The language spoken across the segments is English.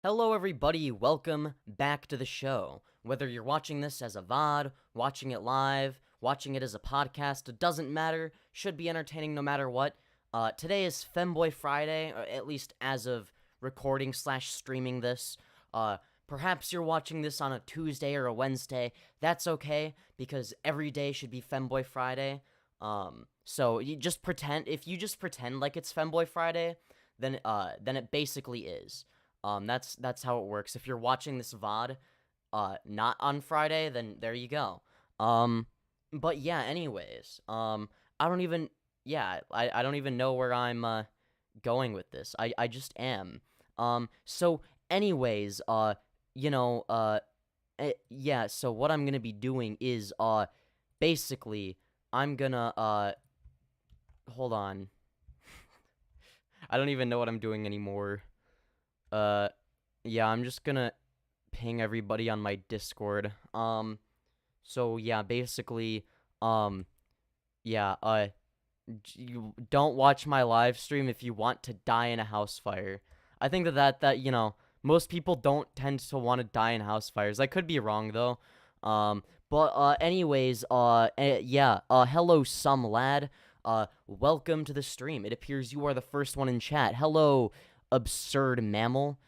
Hello everybody, welcome back to the show. Whether you're watching this as a VOD, watching it live, watching it as a podcast, it doesn't matter, should be entertaining no matter what. Today is Femboy Friday, or at least as of recording / streaming this. Perhaps you're watching this on a Tuesday or a Wednesday, that's okay, because every day should be Femboy Friday. So you just pretend, if you just pretend like it's Femboy Friday, then it basically is. That's how it works. If you're watching this VOD, not on Friday, then there you go. But yeah, anyways, I don't even know where I'm, going with this. I just am. So anyways, yeah, so what I'm gonna be doing is, basically, I'm gonna, hold on. I don't even know what I'm doing anymore. Yeah, I'm just gonna ping everybody on my Discord. So yeah, basically, yeah, you don't watch my live stream if you want to die in a house fire. I think that most people don't tend to want to die in house fires. I could be wrong though. Anyways, yeah, hello some lad. Welcome to the stream. It appears you are the first one in chat. Hello, Absurd Mammal.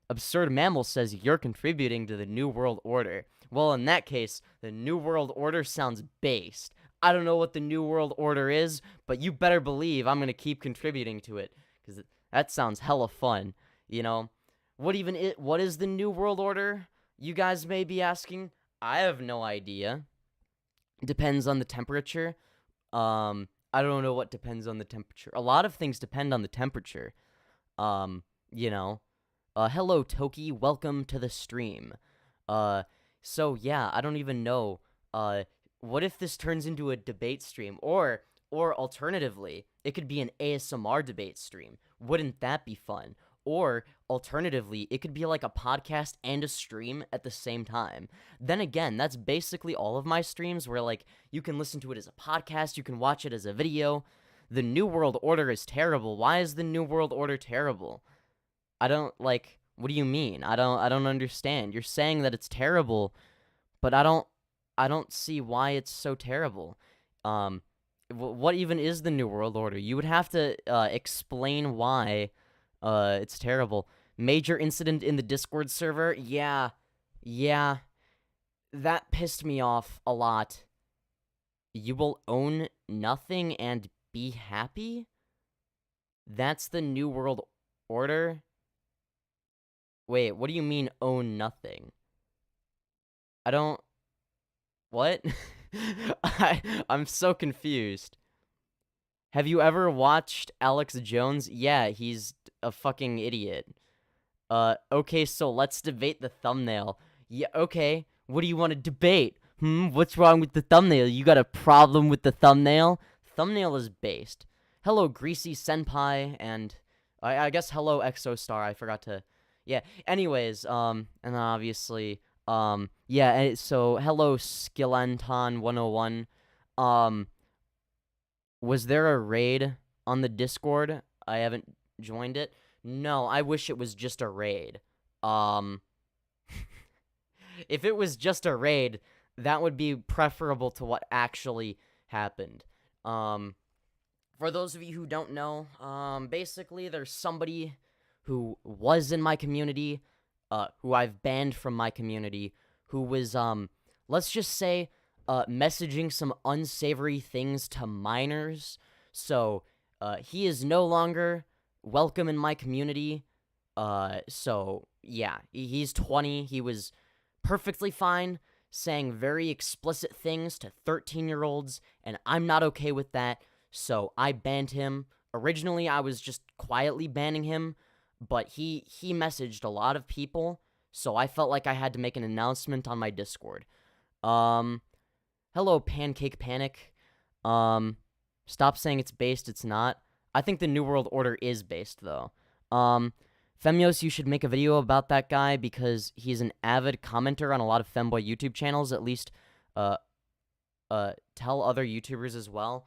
Absurd Mammal says you're contributing to the New World Order. Well, in that case, the New World Order sounds based. I don't know what the New World Order is, but you better believe I'm gonna keep contributing to it, because that sounds hella fun, you know? What is the New World Order? You guys may be asking. I have no idea. Depends on the temperature. I don't know what depends on the temperature. A lot of things depend on the temperature. Hello Toki, welcome to the stream. So yeah, I don't even know, what if this turns into a debate stream, or alternatively, it could be an ASMR debate stream. Wouldn't that be fun? Or, alternatively, it could be like a podcast and a stream at the same time. Then again, that's basically all of my streams, where, like, you can listen to it as a podcast, you can watch it as a video. The New World Order is terrible. Why is the New World Order terrible? What do you mean? I don't understand. You're saying that it's terrible, but I don't see why it's so terrible. What even is the New World Order? You would have to, explain why, it's terrible. Major incident in the Discord server? Yeah. That pissed me off a lot. You will own nothing and be happy? That's the New World Order? Wait, what do you mean own nothing? What? I'm so confused. Have you ever watched Alex Jones? Yeah, he's a fucking idiot. Okay, so let's debate the thumbnail. Yeah, okay. What do you want to debate? What's wrong with the thumbnail? You got a problem with the thumbnail? Thumbnail is based. Hello, Greasy Senpai, and I guess hello, Exostar. I forgot to... Yeah, anyways, and then obviously, yeah, so hello, Skillanton101. Was there a raid on the Discord? I haven't joined it. No, I wish it was just a raid. If it was just a raid, that would be preferable to what actually happened. For those of you who don't know, basically there's somebody who was in my community, who I've banned from my community, who was, let's just say, messaging some unsavory things to minors. So, he is no longer welcome in my community. So, yeah, he's 20. He was perfectly fine saying very explicit things to 13-year-olds, and I'm not okay with that, so I banned him. Originally, I was just quietly banning him, but he messaged a lot of people, so I felt like I had to make an announcement on my Discord. Hello, Pancake Panic. Stop saying it's based, it's not. I think the New World Order is based, though. Femyoz, you should make a video about that guy, because he's an avid commenter on a lot of Femboy YouTube channels, at least, tell other YouTubers as well.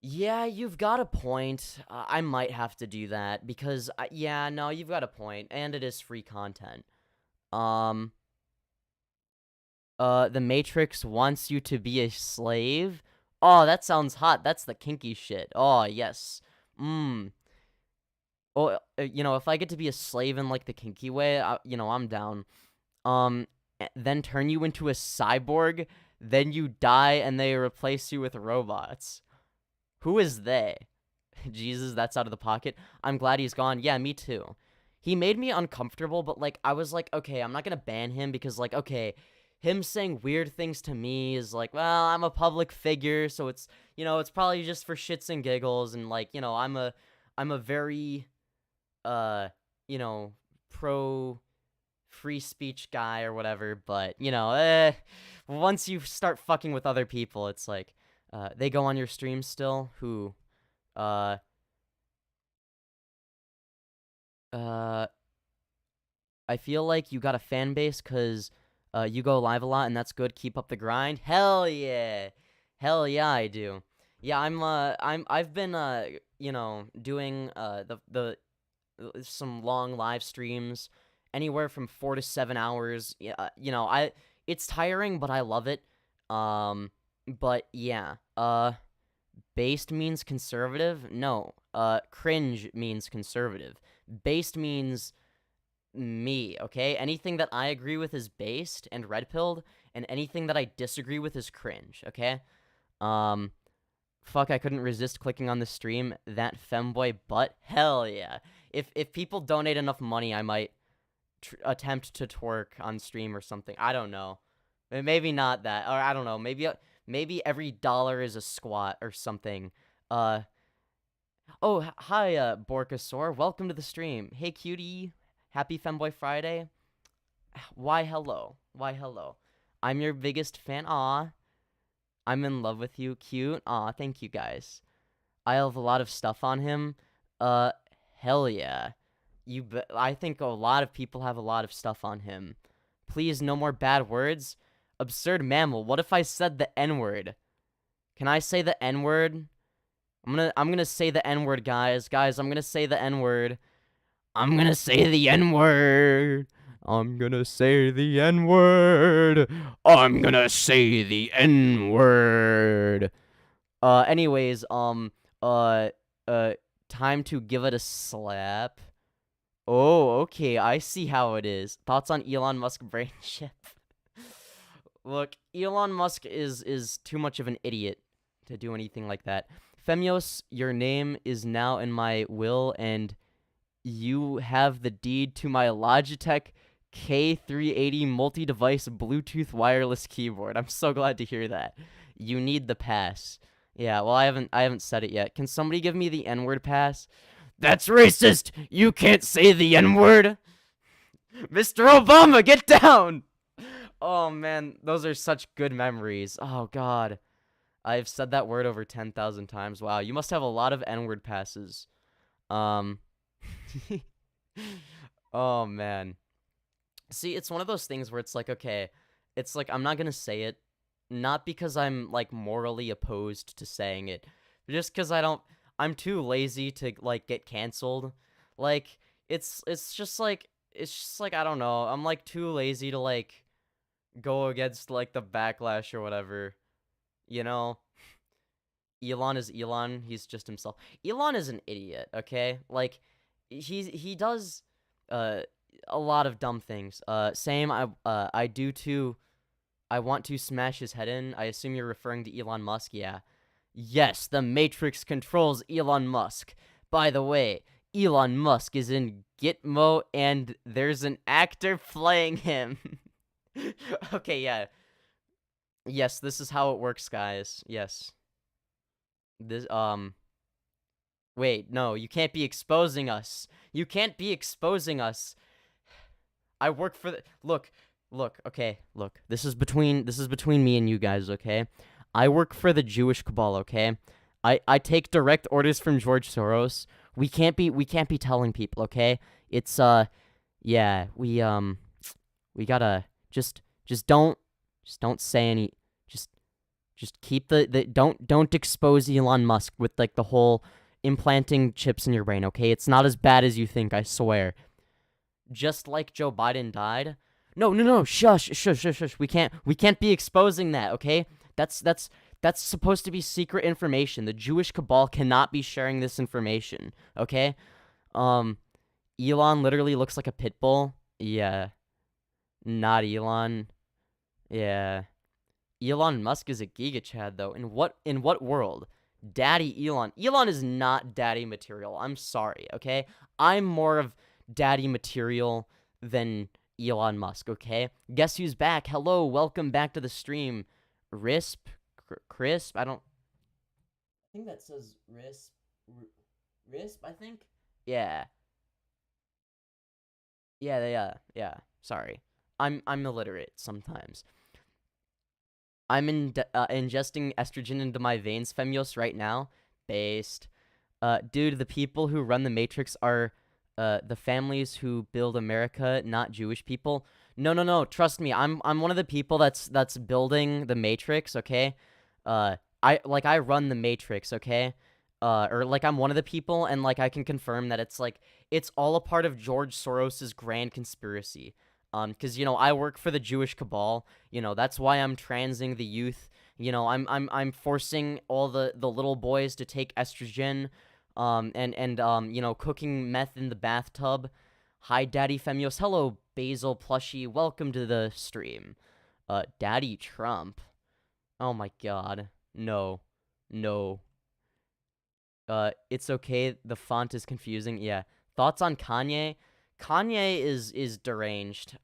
Yeah, you've got a point. I might have to do that because, yeah, no, you've got a point, and it is free content. Um, the Matrix wants you to be a slave. Oh, that sounds hot. That's the kinky shit. Oh, yes. Oh, if I get to be a slave in like the kinky way, I'm down. Then turn you into a cyborg, then you die and they replace you with robots. Who is they? Jesus, that's out of the pocket. I'm glad he's gone. Yeah, me too. He made me uncomfortable, but like I was like, okay, I'm not gonna ban him because like, okay, him saying weird things to me is like, well, I'm a public figure, so it's it's probably just for shits and giggles, and like, I'm a very pro free speech guy or whatever, but once you start fucking with other people, it's like they go on your stream still who uh I feel like you got a fan base because you go live a lot and that's good. Keep up the grind. Hell yeah. Hell yeah, I do. Yeah, I've been doing the some long live streams, anywhere from 4 to 7 hours. Yeah, it's tiring, but I love it. But yeah, based means conservative? No. Cringe means conservative. Based means me, okay? Anything that I agree with is based and red-pilled, and anything that I disagree with is cringe, okay? Fuck, I couldn't resist clicking on the stream. That Femboy butt? Hell yeah. If people donate enough money, I might attempt to twerk on stream or something. I don't know. Maybe not that. Or I don't know. Maybe every dollar is a squat or something. Oh, hi, Borkasaur. Welcome to the stream. Hey, cutie. Happy Femboy Friday. Why hello? Why hello? I'm your biggest fan. Aw. I'm in love with you. Cute. Aw, thank you guys. I have a lot of stuff on him. Hell yeah. I think a lot of people have a lot of stuff on him. Please, no more bad words. Absurd mammal. What if I said the N-word? Can I say the N-word? I'm gonna say the N-word, guys. Guys, I'm gonna say the N-word. I'm gonna say the N-word. I'm gonna say the N-word. I'm gonna say the N-word. Anyways, time to give it a slap. Oh, okay, I see how it is. Thoughts on Elon Musk brain chip? Look, Elon Musk is too much of an idiot to do anything like that. Femyoz, your name is now in my will, and you have the deed to my Logitech K380 multi-device Bluetooth wireless keyboard. I'm so glad to hear that. You need the pass. Yeah, well, I haven't said it yet. Can somebody give me the N-word pass? That's racist! You can't say the N-word! Mr. Obama, get down! Oh, man, those are such good memories. Oh, God. I've said that word over 10,000 times. Wow, you must have a lot of N-word passes. Oh, man. See, it's one of those things where it's like, okay, it's like I'm not gonna say it, not because I'm, like, morally opposed to saying it, but just because I'm too lazy to, like, get canceled. Like, it's just like, I don't know, I'm, like, too lazy to, like, go against, like, the backlash or whatever, you know? Elon is Elon, he's just himself. Elon is an idiot, okay? Like, he does, a lot of dumb things. Same, I do too. I want to smash his head in. I assume you're referring to Elon Musk, yeah. Yes, the Matrix controls Elon Musk. By the way, Elon Musk is in Gitmo, and there's an actor playing him. Okay, yeah. Yes, this is how it works, guys. Yes. This, wait, no, you can't be exposing us. You can't be exposing us. I work for the... Look, okay, look. This is between me and you guys, okay? I work for the Jewish cabal, okay? I take direct orders from George Soros. We can't be telling people, okay? It's yeah, we gotta just don't say any, Just keep the don't expose Elon Musk with like the whole implanting chips in your brain, okay? It's not as bad as you think, I swear. Just like Joe Biden died. No, shush. We can't be exposing that, okay? That's supposed to be secret information. The Jewish cabal cannot be sharing this information, okay? Elon literally looks like a pit bull. Yeah. Not Elon. Yeah. Elon Musk is a Giga Chad though. In what world? Daddy Elon. Elon is not daddy material. I'm sorry, okay? I'm more of daddy material than Elon Musk, okay? Guess who's back? Hello, welcome back to the stream. Risp? Crisp? I think that says Risp. Risp, I think? Yeah. Yeah. Sorry. I'm illiterate sometimes. I'm ingesting estrogen into my veins, Femyoz, right now. Based. Dude, the people who run the Matrix are the families who build America, not Jewish people. No. Trust me, I'm one of the people that's building the Matrix. Okay. I run the Matrix. Okay. Or like I'm one of the people, and like I can confirm that it's all a part of George Soros's grand conspiracy. Because I work for the Jewish cabal. That's why I'm transing the youth. I'm forcing all the little boys to take estrogen. And cooking meth in the bathtub. Hi, Daddy Femyoz. Hello, Basil Plushie. Welcome to the stream. Daddy Trump. Oh my God. No. It's okay. The font is confusing. Yeah. Thoughts on Kanye? Kanye is deranged.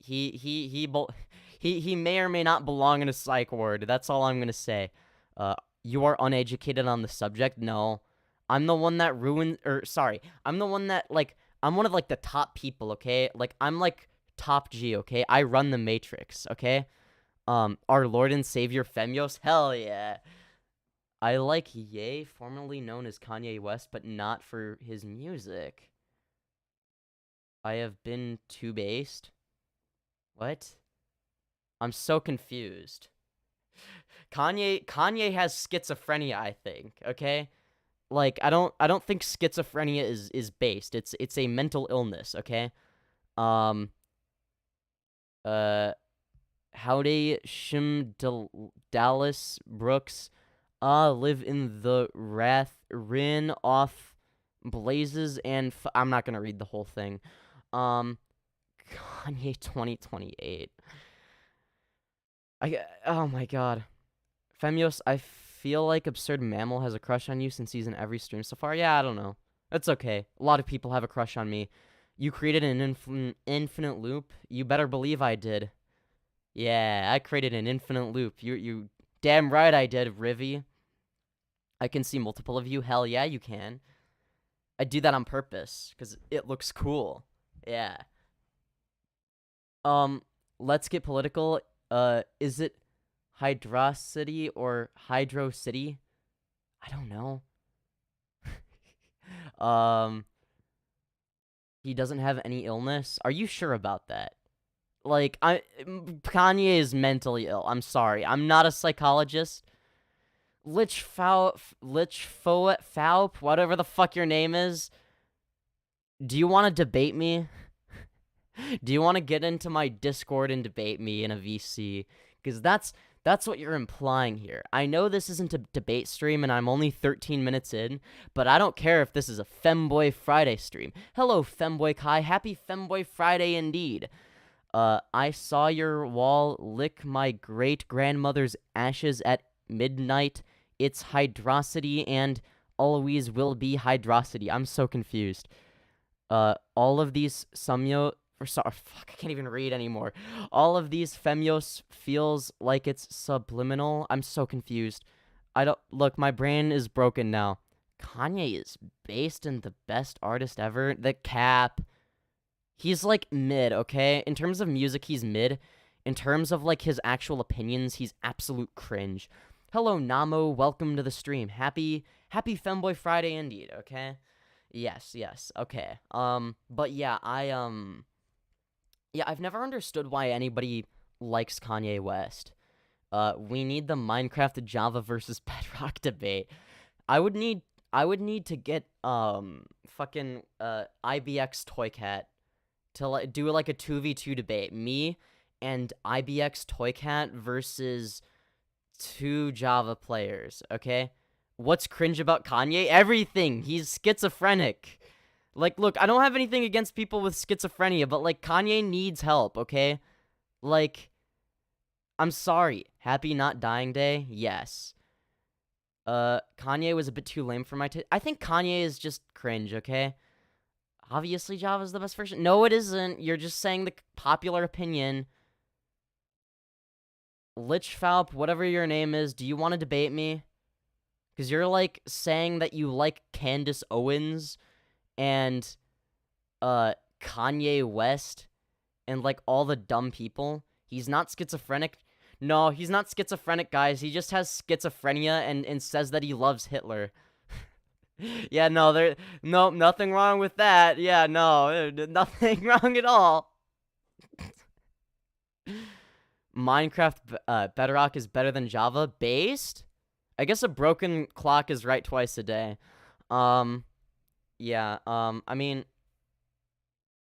He may or may not belong in a psych ward. That's all I'm gonna say. You are uneducated on the subject. No, I'm the one that ruined. I'm the one that I'm one of the top people. Okay, I'm top G. Okay, I run the Matrix. Okay, our Lord and Savior Femyoz. Hell yeah. I like Ye, formerly known as Kanye West, but not for his music. I have been too based. What? I'm so confused. Kanye has schizophrenia, I think, okay? I don't think schizophrenia is based. It's a mental illness, okay? Howdy Shim Dallas Brooks live in the Wrath Rin off Blazes and I'm not gonna read the whole thing. Kanye 2028. Oh my God. Femyoz, I feel like Absurd Mammal has a crush on you since he's in every stream so far. Yeah, I don't know. That's okay. A lot of people have a crush on me. You created an infinite loop? You better believe I did. Yeah, I created an infinite loop. You damn right I did, Rivy. I can see multiple of you. Hell yeah, you can. I do that on purpose, because it looks cool. Yeah. Let's get political. Is it Hydrocity or Hydro City? I don't know. He doesn't have any illness. Are you sure about that? Kanye is mentally ill. I'm sorry. I'm not a psychologist. Lich Faup, whatever the fuck your name is. Do you want to debate me? Do you want to get into my Discord and debate me in a VC? Because that's what you're implying here. I know this isn't a debate stream and I'm only 13 minutes in, but I don't care if this is a Femboy Friday stream. Hello, FemboyKai. Happy Femboy Friday indeed. I saw your wall lick my great-grandmother's ashes at midnight. It's Hydrocity and always will be Hydrocity. I'm so confused. All of these fuck, I can't even read anymore. All of these Femyoz feels like it's subliminal. I'm so confused. Look, my brain is broken now. Kanye is based in the best artist ever. The Cap. He's mid, okay? In terms of music, he's mid. In terms of his actual opinions, he's absolute cringe. Hello, Namo. Welcome to the stream. Happy Femboy Friday indeed, okay? Yes, okay. But yeah, I've never understood why anybody likes Kanye West. We need the Minecraft Java versus Bedrock debate. I would need to get fucking IBX Toycat to do like a 2v2 debate. Me and IBX Toycat versus 2 Java players, okay? What's cringe about Kanye? Everything. He's schizophrenic. Like, look, I don't have anything against people with schizophrenia, but like Kanye needs help, okay? Like, I'm sorry. Happy Not Dying Day? Yes. Kanye was a bit too lame for my taste. I think Kanye is just cringe, okay? Obviously, Java's the best version. No, it isn't. You're just saying the popular opinion. Lichfalp, whatever your name is, do you want to debate me? Because you're, like, saying that you like Candace Owens and, Kanye West and, like, all the dumb people. He's not schizophrenic. No, he's not schizophrenic, guys. He just has schizophrenia and says that he loves Hitler. Yeah, no, nothing wrong with that. Yeah, no, nothing wrong at all. Minecraft Bedrock is better than Java. Based? I guess a broken clock is right twice a day. Yeah, I mean,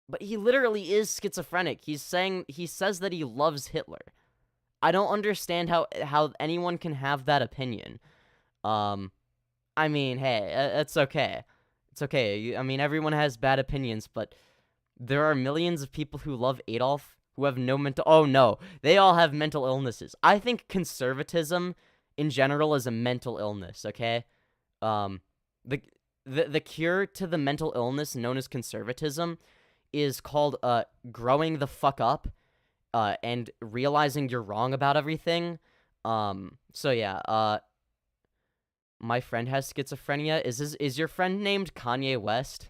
but he literally is schizophrenic. He says that he loves Hitler. I don't understand how anyone can have that opinion. I mean, hey, it's okay. It's okay. I mean, everyone has bad opinions, but there are millions of people who love Adolf who have no mental... Oh, no. They all have mental illnesses. I think conservatism in general is a mental illness, okay? The cure to the mental illness known as conservatism is called growing the fuck up and realizing you're wrong about everything. So yeah, my friend has schizophrenia. Is your friend named Kanye West?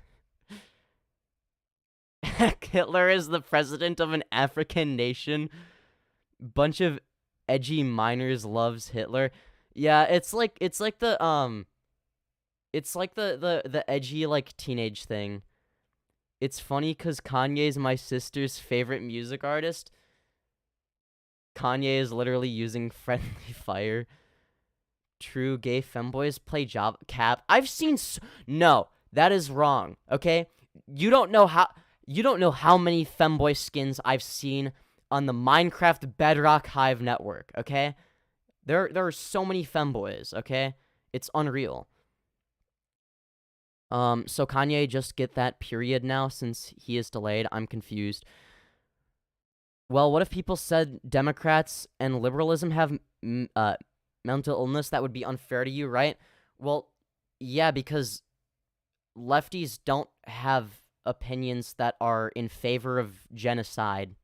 Hitler is the president of an African nation. Bunch of edgy minors loves Hitler. Yeah, it's like the edgy like teenage thing. It's funny cuz Kanye's my sister's favorite music artist. Kanye is literally using friendly fire. True gay femboys play Java cap. I've seen no, that is wrong. Okay? You don't know how many femboy skins I've seen on the Minecraft Bedrock Hive network, okay? There are so many femboys, okay? It's unreal. So Kanye just get that period now since he is delayed. I'm confused. Well, what if people said Democrats and liberalism have mental illness? That would be unfair to you, right? Well, yeah, because lefties don't have opinions that are in favor of genocide.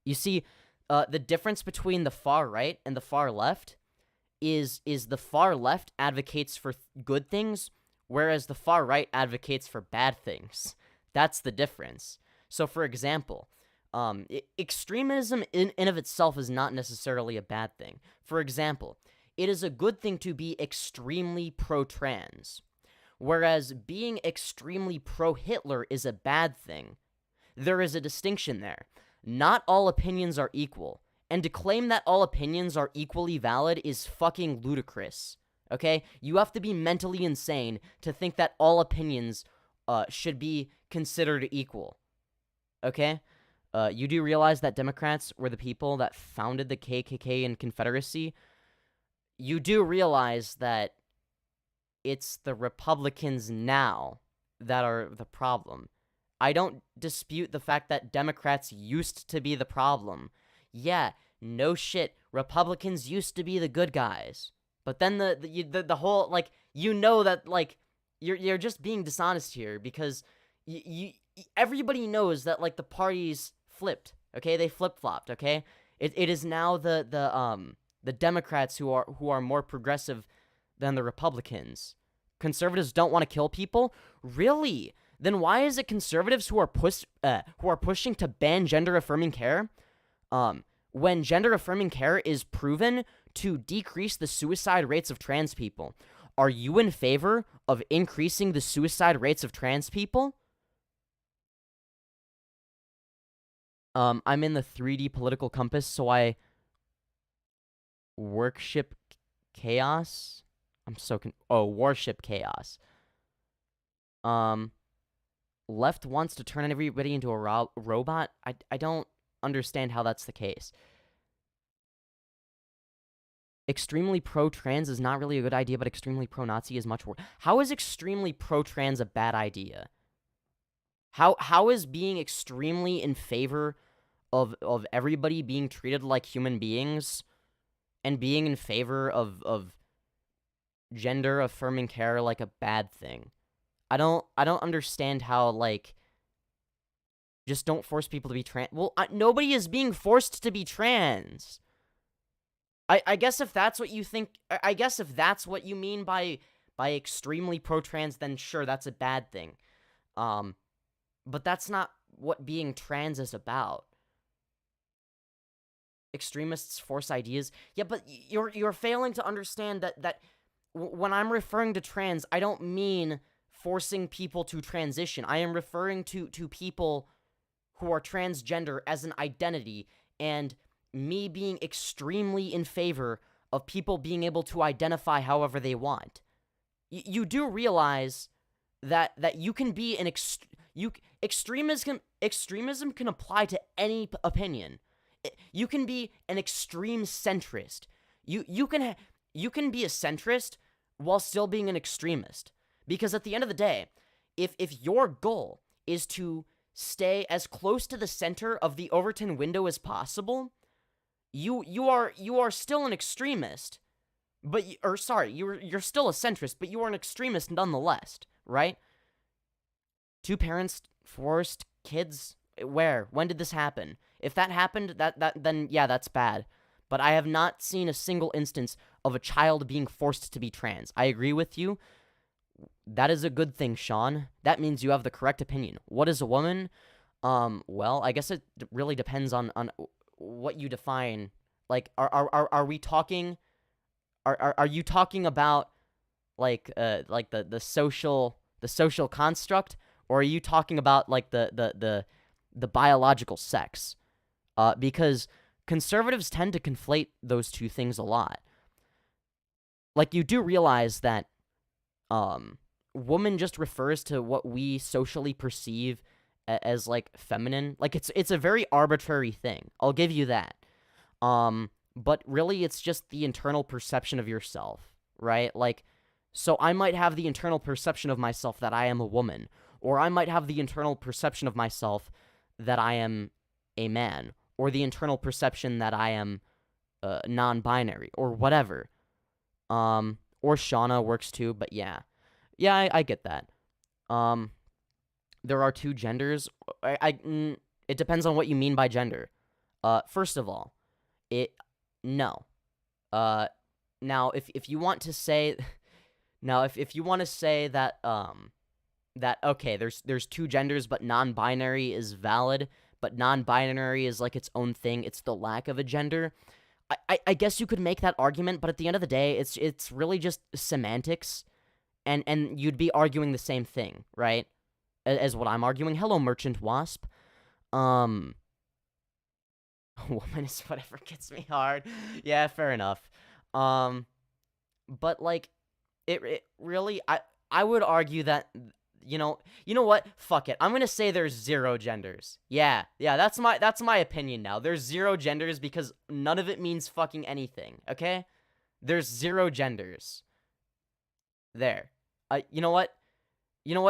You see, the difference between the far right and the far left is the far left advocates for good things, whereas the far right advocates for bad things. That's the difference. So, for example, extremism in of itself is not necessarily a bad thing. For example, it is a good thing to be extremely pro-trans, whereas being extremely pro-Hitler is a bad thing. There is a distinction there. Not all opinions are equal, and to claim that all opinions are equally valid is fucking ludicrous, okay? You have to be mentally insane to think that all opinions should be considered equal, okay? You do realize that Democrats were the people that founded the KKK and Confederacy. You do realize that it's the Republicans now that are the problem. I don't dispute the fact that Democrats used to be the problem. Yeah, no shit. Republicans used to be the good guys. But then the whole, like, you know that, like, you're just being dishonest here because everybody knows that, like, the parties flipped, okay? They flip-flopped, okay? It is now the Democrats who are more progressive than the Republicans. Conservatives don't want to kill people? Really? Then why is it conservatives who are pushing to ban gender-affirming care? When gender-affirming care is proven to decrease the suicide rates of trans people, are you in favor of increasing the suicide rates of trans people? I'm in the 3D political compass, so I worship chaos. Worship chaos. Left wants to turn everybody into a robot. I don't understand how that's the case. Extremely pro-trans is not really a good idea, but extremely pro-Nazi is much worse. How is extremely pro-trans a bad idea? How is being extremely in favor of everybody being treated like human beings and being in favor of gender affirming care like a bad thing? I don't understand how, like, just don't force people to be trans. Well, nobody is being forced to be trans. I guess if that's what you think, I guess if that's what you mean by extremely pro-trans, then sure, that's a bad thing. But that's not what being trans is about. Extremists force ideas. Yeah, but you're failing to understand that when I'm referring to trans, I don't mean forcing people to transition. I am referring to people who are transgender as an identity, and me being extremely in favor of people being able to identify however they want. You do realize that you can be an extremism can apply to any opinion. You can be an extreme centrist. You can be a centrist while still being an extremist. Because at the end of the day, if your goal is to stay as close to the center of the Overton window as possible, you are still an extremist. But you're still a centrist, but you are an extremist nonetheless, right? Two parents forced kids. Where? When did this happen? If that happened, then yeah, that's bad. But I have not seen a single instance of a child being forced to be trans. I agree with you. That is a good thing, Sean. That means you have the correct opinion. What is a woman? Well, I guess it really depends on what you define. Like, are we talking? Are you talking about like the social construct, or are you talking about like the biological sex? Because conservatives tend to conflate those two things a lot. Like, you do realize that woman just refers to what we socially perceive as like feminine. Like, it's a very arbitrary thing. I'll give you that. But really it's just the internal perception of yourself, right? Like, so I might have the internal perception of myself that I am a woman, or I might have the internal perception of myself that I am a man, or the internal perception that I am non-binary, or whatever. Or Shauna works too, but yeah. Yeah, I get that. There are two genders. It depends on what you mean by gender. First of all, no. Now, if you want to say, now, if you want to say that, that, okay, there's two genders, but non-binary is valid, but non-binary is like its own thing, it's the lack of a gender, I guess you could make that argument, but at the end of the day, it's really just semantics, and you'd be arguing the same thing, right? As what I'm arguing. Hello, Merchant Wasp. Woman is whatever gets me hard. Yeah, fair enough. But like, it really, I would argue that, you know what? Fuck it. I'm gonna say there's zero genders. Yeah, that's my opinion now. There's zero genders because none of it means fucking anything, okay? There's zero genders. There. You know what?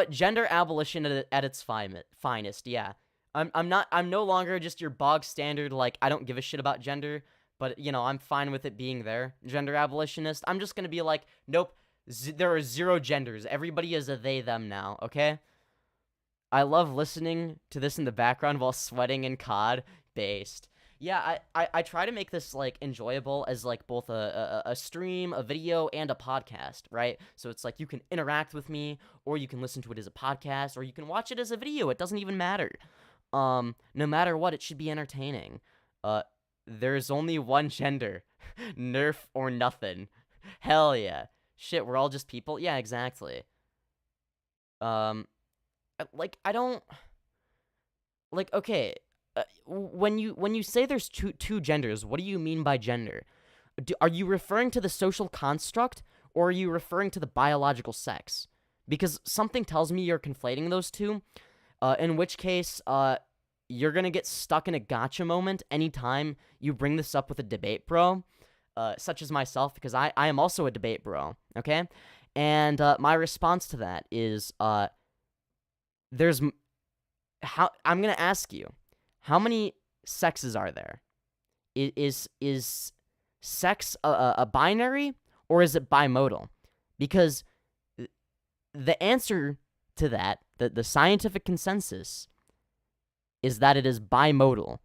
Gender abolition at its finest, yeah. I'm no longer just your bog standard, like, I don't give a shit about gender, but, you know, I'm fine with it being there, gender abolitionist. I'm just gonna be like, nope, there are zero genders. Everybody is a they, them now, okay? I love listening to this in the background while sweating in COD. Based. Yeah, I try to make this, like, enjoyable as, like, both a stream, a video, and a podcast, right? So it's like you can interact with me, or you can listen to it as a podcast, or you can watch it as a video. It doesn't even matter. No matter what, it should be entertaining. There's only one gender. Nerf or nothing. Hell yeah. Shit, we're all just people? Yeah, exactly. Like, I don't... Like, okay, when you say there's two genders, what do you mean by gender? Are you referring to the social construct, or are you referring to the biological sex? Because something tells me you're conflating those two, in which case, you're gonna get stuck in a gotcha moment anytime you bring this up with a debate bro, such as myself, because I am also a debate bro, okay? And my response to that is, I'm gonna ask you, how many sexes are there? Is sex a binary, or is it bimodal? Because the answer to that, the scientific consensus, is that it is bimodal,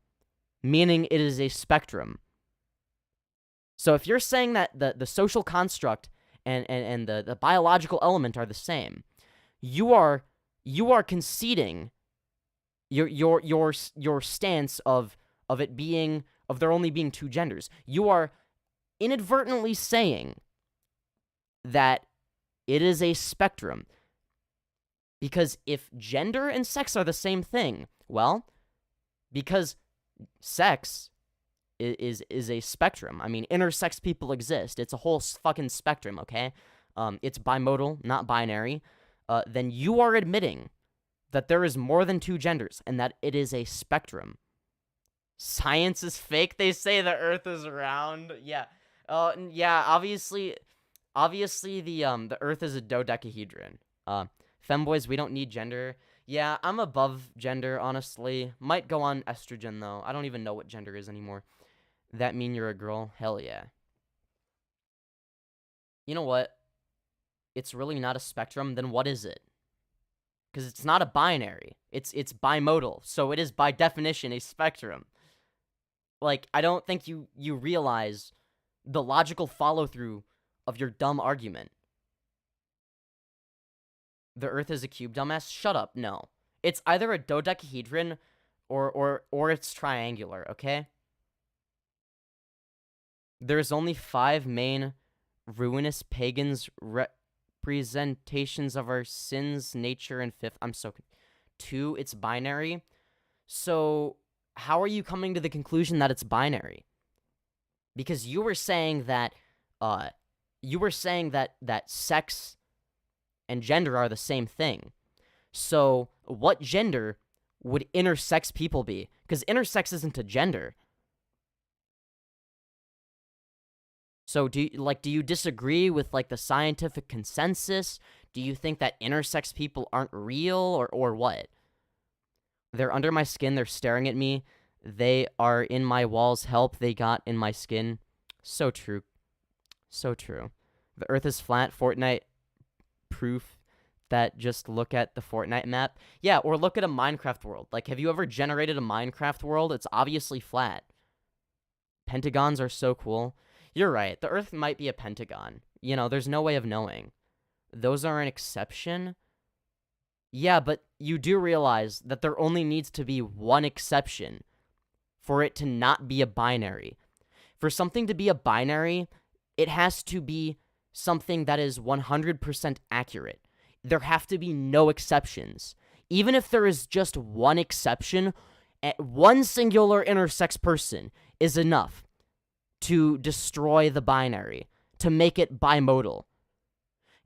meaning it is a spectrum. So if you're saying that the social construct and the biological element are the same, you are conceding your stance of there only being two genders. You are inadvertently saying that it is a spectrum. Because if gender and sex are the same thing, well, because sex is a spectrum. I mean, intersex people exist. It's a whole fucking spectrum, okay? It's bimodal, not binary. Then you are admitting that there is more than two genders and that it is a spectrum. Science is fake. They say the Earth is round. Yeah. Yeah. Obviously, the Earth is a dodecahedron. Femboys, we don't need gender. Yeah, I'm above gender, honestly. Might go on estrogen, though. I don't even know what gender is anymore. That mean you're a girl? Hell yeah. You know what? It's really not a spectrum. Then what is it? Because it's not a binary. It's bimodal. So it is, by definition, a spectrum. Like, I don't think you realize the logical follow-through of your dumb argument. The Earth is a cube, dumbass? Shut up, no. It's either a dodecahedron or it's triangular, okay? There's only 5 main ruinous pagans representations of our sins, nature, and 5th. I'm so... 2, it's binary. So, how are you coming to the conclusion that it's binary? Because you were saying that, that sex and gender are the same thing. So, what gender would intersex people be? Because intersex isn't a gender. So, do you disagree with, like, the scientific consensus? Do you think that intersex people aren't real, or what? They're under my skin, they're staring at me, they are in my walls, help, they got in my skin. So true. So true. The Earth is flat, Fortnite proof that just look at the Fortnite map. Yeah, or look at a Minecraft world. Like, have you ever generated a Minecraft world? It's obviously flat. Pentagons are so cool. You're right, the Earth might be a pentagon. You know, there's no way of knowing. Those are an exception. Yeah, but you do realize that there only needs to be one exception for it to not be a binary. For something to be a binary, it has to be something that is 100% accurate. There have to be no exceptions. Even if there is just one exception, one singular intersex person is enough to destroy the binary, to make it bimodal.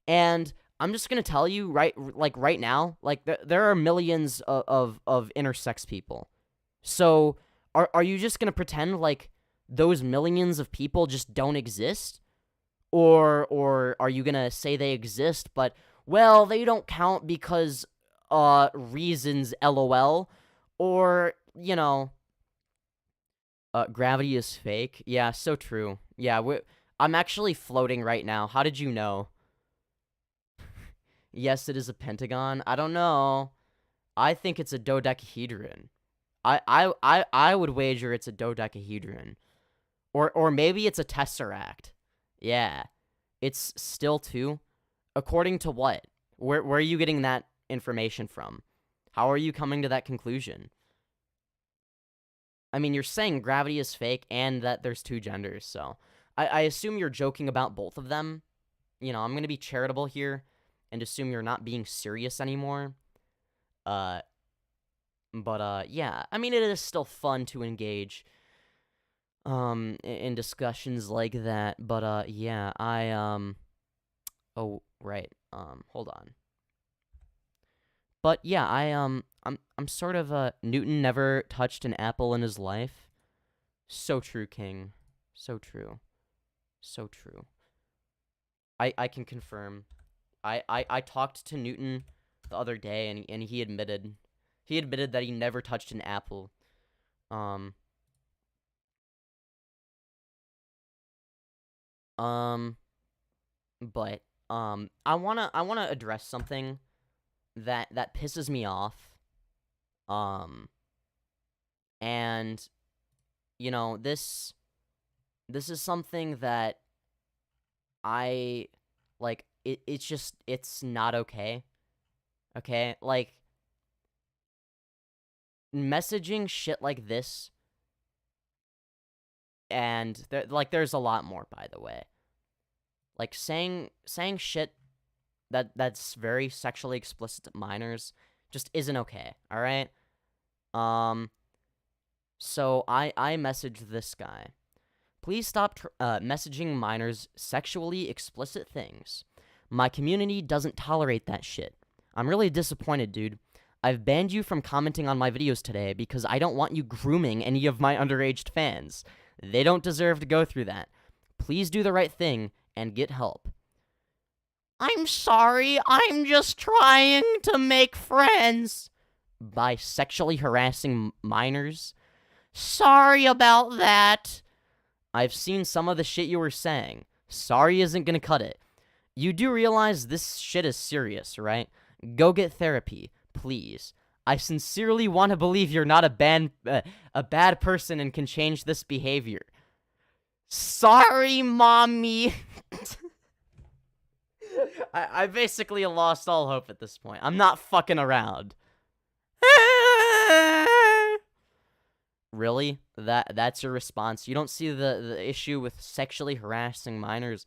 And I'm just going to tell you right now, like there are millions of intersex people. So are you just going to pretend like those millions of people just don't exist? Or are you going to say they exist, but, well, they don't count because, reasons, LOL? Or, you know, gravity is fake. Yeah, so true. Yeah, I'm actually floating right now. How did you know? Yes, it is a pentagon. I don't know. I think it's a dodecahedron. I would wager it's a dodecahedron. Or maybe it's a tesseract. Yeah. It's still 2. According to what? Where are you getting that information from? How are you coming to that conclusion? I mean, you're saying gravity is fake and that there's 2 genders, so I assume you're joking about both of them. You know, I'm going to be charitable here and assume you're not being serious anymore. But yeah, I mean, it is still fun to engage in discussions like that. But yeah, oh right, hold on. But yeah, I'm sort of Newton never touched an apple in his life. So true, King. So true. So true. I can confirm. I talked to Newton the other day, and he admitted that he never touched an apple. But I wanna address something that pisses me off. And you know, this is something that I like. It's not okay. Okay, like messaging shit like this, and there's a lot more, by the way. Like saying shit that's very sexually explicit to minors just isn't okay. All right. So I messaged this guy. Please stop messaging minors sexually explicit things. My community doesn't tolerate that shit. I'm really disappointed, dude. I've banned you from commenting on my videos today because I don't want you grooming any of my underage fans. They don't deserve to go through that. Please do the right thing and get help. I'm sorry, I'm just trying to make friends. By sexually harassing minors? Sorry about that. I've seen some of the shit you were saying. Sorry isn't gonna cut it. You do realize this shit is serious, right? Go get therapy, please. I sincerely want to believe you're not a bad person and can change this behavior. Sorry, mommy. I basically lost all hope at this point. I'm not fucking around. Really? That's your response? You don't see the issue with sexually harassing minors?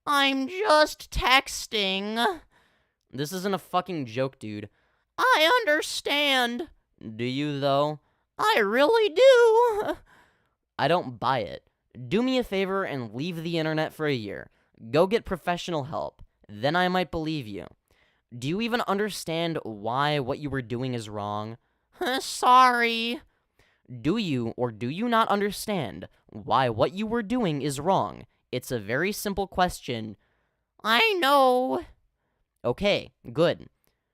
I'm just texting. This isn't a fucking joke, dude. I understand. Do you, though? I really do. I don't buy it. Do me a favor and leave the internet for a year. Go get professional help. Then I might believe you. Do you even understand why what you were doing is wrong? Sorry. Do you or do you not understand why what you were doing is wrong? It's a very simple question. I know. Okay, good.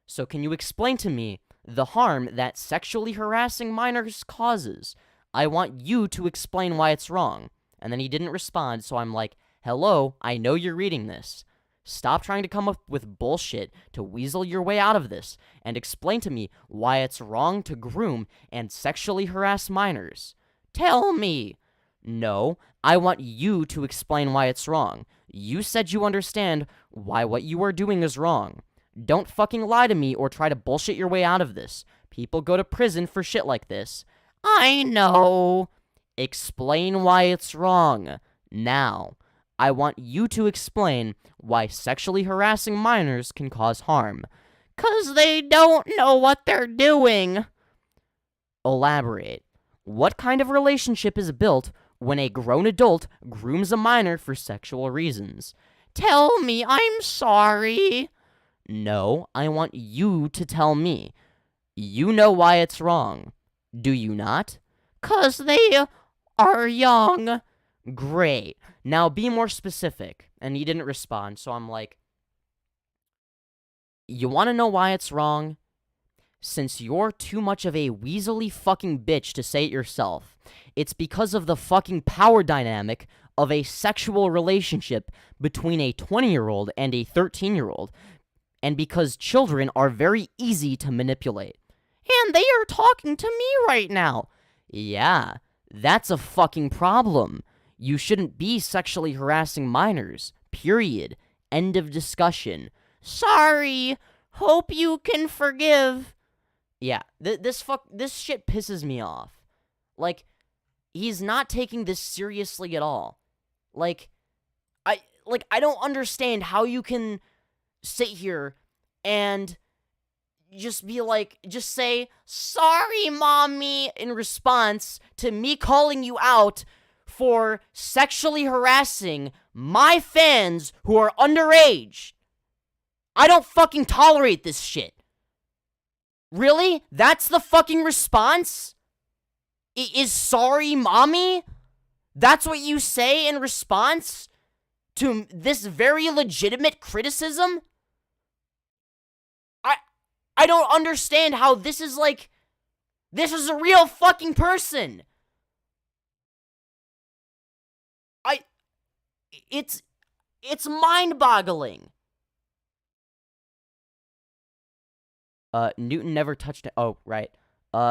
So can you explain to me the harm that sexually harassing minors causes? I want you to explain why it's wrong. And then he didn't respond, so I'm like, hello, I know you're reading this. Stop trying to come up with bullshit to weasel your way out of this, and explain to me why it's wrong to groom and sexually harass minors. Tell me. No, I want you to explain why it's wrong. You said you understand why what you are doing is wrong. Don't fucking lie to me or try to bullshit your way out of this. People go to prison for shit like this. I know. Explain why it's wrong. Now. I want you to explain why sexually harassing minors can cause harm. 'Cause they don't know what they're doing. Elaborate. What kind of relationship is built when a grown adult grooms a minor for sexual reasons? Tell me, I'm sorry. No, I want you to tell me. You know why it's wrong. Do you not? 'Cause they are young. Great. Now be more specific. And he didn't respond, so I'm like, you want to know why it's wrong? Since you're too much of a weaselly fucking bitch to say it yourself, it's because of the fucking power dynamic of a sexual relationship between a 20-year-old and a 13-year-old, and because children are very easy to manipulate. And they are talking to me right now. Yeah, that's a fucking problem. You shouldn't be sexually harassing minors. Period. End of discussion. Sorry. Hope you can forgive. Yeah, this shit pisses me off. Like, he's not taking this seriously at all. Like, I don't understand how you can sit here and just be like, just say, sorry, mommy, in response to me calling you out for sexually harassing my fans who are underage. I don't fucking tolerate this shit. Really? That's the fucking response? Is sorry, mommy? That's what you say in response to this very legitimate criticism? I don't understand how this is like... This is a real fucking person. It's mind-boggling. Newton never touched it. Oh, right.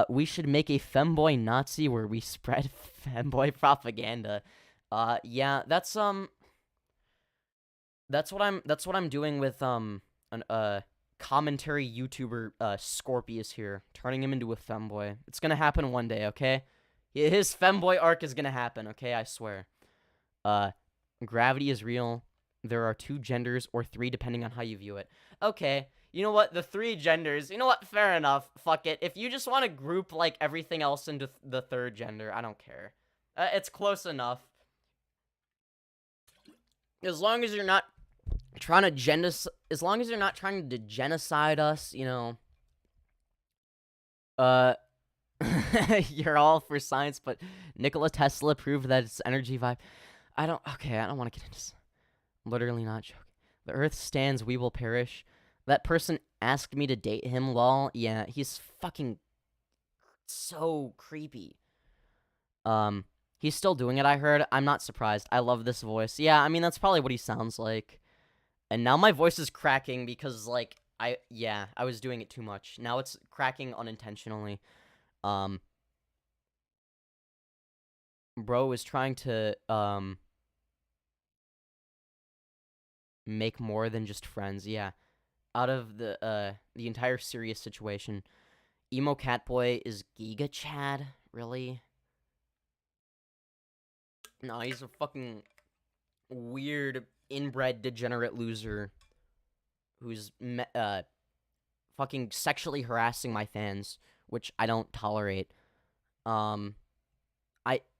We should make a femboy Nazi where we spread femboy propaganda. Yeah, that's what I'm doing with, commentary YouTuber, Scorpius here. Turning him into a femboy. It's gonna happen one day, okay? His femboy arc is gonna happen, okay? I swear. Gravity is real. There are 2 genders, or 3, depending on how you view it. Okay. You know what? The 3 genders. You know what? Fair enough. Fuck it. If you just want to group, like, everything else into the 3rd gender, I don't care. It's close enough. As long as you're not trying to as long as you're not trying to genocide us, you know. You're all for science, but Nikola Tesla proved that it's energy vibe. I don't want to get into this. I'm literally not joking. The earth stands, we will perish. That person asked me to date him, lol. Yeah, he's fucking so creepy. He's still doing it, I heard. I'm not surprised. I love this voice. Yeah, I mean, that's probably what he sounds like. And now my voice is cracking because, like, I was doing it too much. Now it's cracking unintentionally. Bro is trying to, make more than just friends, yeah. Out of the entire serious situation. Emo Catboy is Giga Chad? Really? No, he's a fucking weird, inbred, degenerate loser who's fucking sexually harassing my fans, which I don't tolerate. I,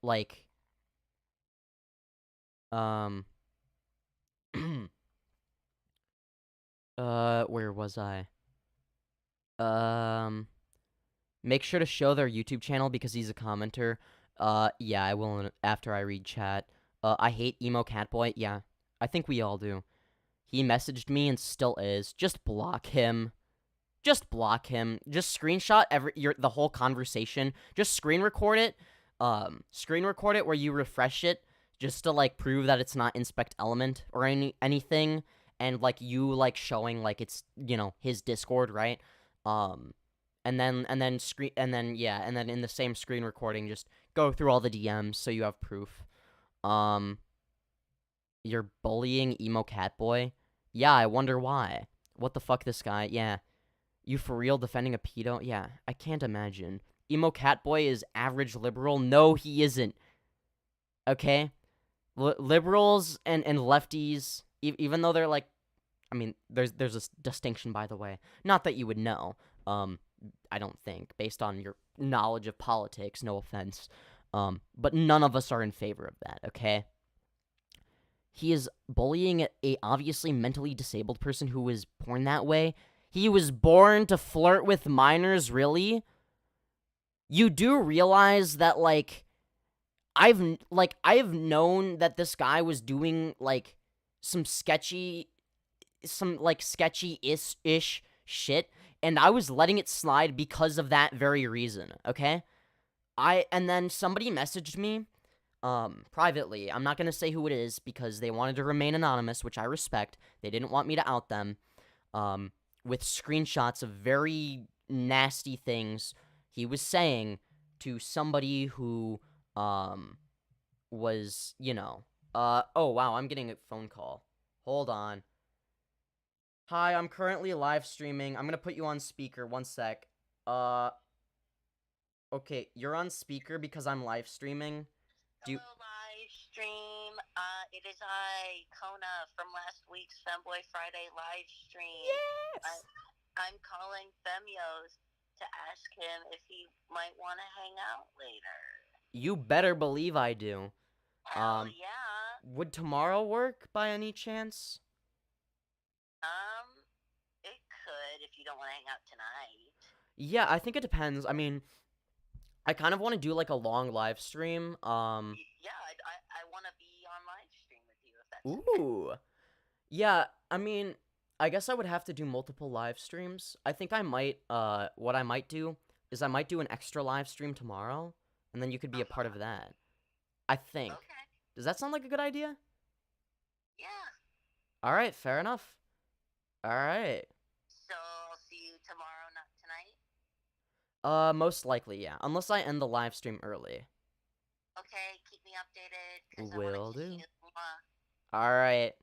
like... where was I? Make sure to show their YouTube channel because he's a commenter. Yeah, I will after I read chat. I hate emo catboy. Yeah, I think we all do. He messaged me and still is. Just block him. Just block him. Just screenshot the whole conversation. Just screen record it. Screen record it where you refresh it just to, like, prove that it's not inspect element or anything. And, like, you, like, showing, like, it's, you know, his Discord, right? And then in the same screen recording, just go through all the DMs so you have proof. You're bullying emo catboy? Yeah, I wonder why. What the fuck, this guy? Yeah. You for real defending a pedo? Yeah, I can't imagine. Emo catboy is average liberal? No, he isn't. Okay? Liberals and lefties... Even though they're, like, I mean, there's a distinction, by the way. Not that you would know, I don't think, based on your knowledge of politics, no offense. But none of us are in favor of that, okay? He is bullying a obviously mentally disabled person who was born that way. He was born to flirt with minors, really? You do realize that, like, I've known that this guy was doing, like, some sketchy-ish shit, and I was letting it slide because of that very reason, okay? And then somebody messaged me, privately. I'm not gonna say who it is because they wanted to remain anonymous, which I respect. They didn't want me to out them, with screenshots of very nasty things he was saying to somebody who, was, you know... oh, wow, I'm getting a phone call. Hold on. Hi, I'm currently live streaming. I'm gonna put you on speaker. One sec. Okay, you're on speaker because I'm live streaming. Hello, live stream. It is I, Kona, from last week's Femboy Friday live stream. Yes! I'm calling Femyoz to ask him if he might want to hang out later. You better believe I do. Hell yeah. Would tomorrow work by any chance? It could if you don't want to hang out tonight. Yeah, I think it depends. I mean, I kind of want to do like a long live stream. Yeah, I want to be on live stream with you if that's Ooh. Yeah, I mean, I guess I would have to do multiple live streams. I think I might, what I might do is I might do an extra live stream tomorrow, and then you could be a part of that. I think. Okay. Does that sound like a good idea? Yeah. Alright, fair enough. Alright. So I'll see you tomorrow, not tonight? Most likely, yeah. Unless I end the live stream early. Okay, keep me updated, because I Will want to do. see you. Alright.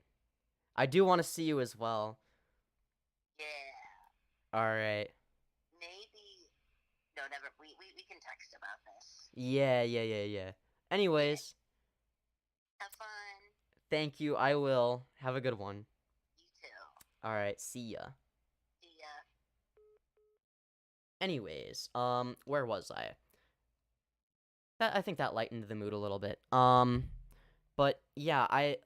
I do want to see you as well. Yeah. Alright. Maybe. No, never. We can text about this. Yeah. Anyways. Have fun. Thank you, I will. Have a good one. You too. Alright, see ya. See ya. Anyways, where was I? I think that lightened the mood a little bit. But yeah, I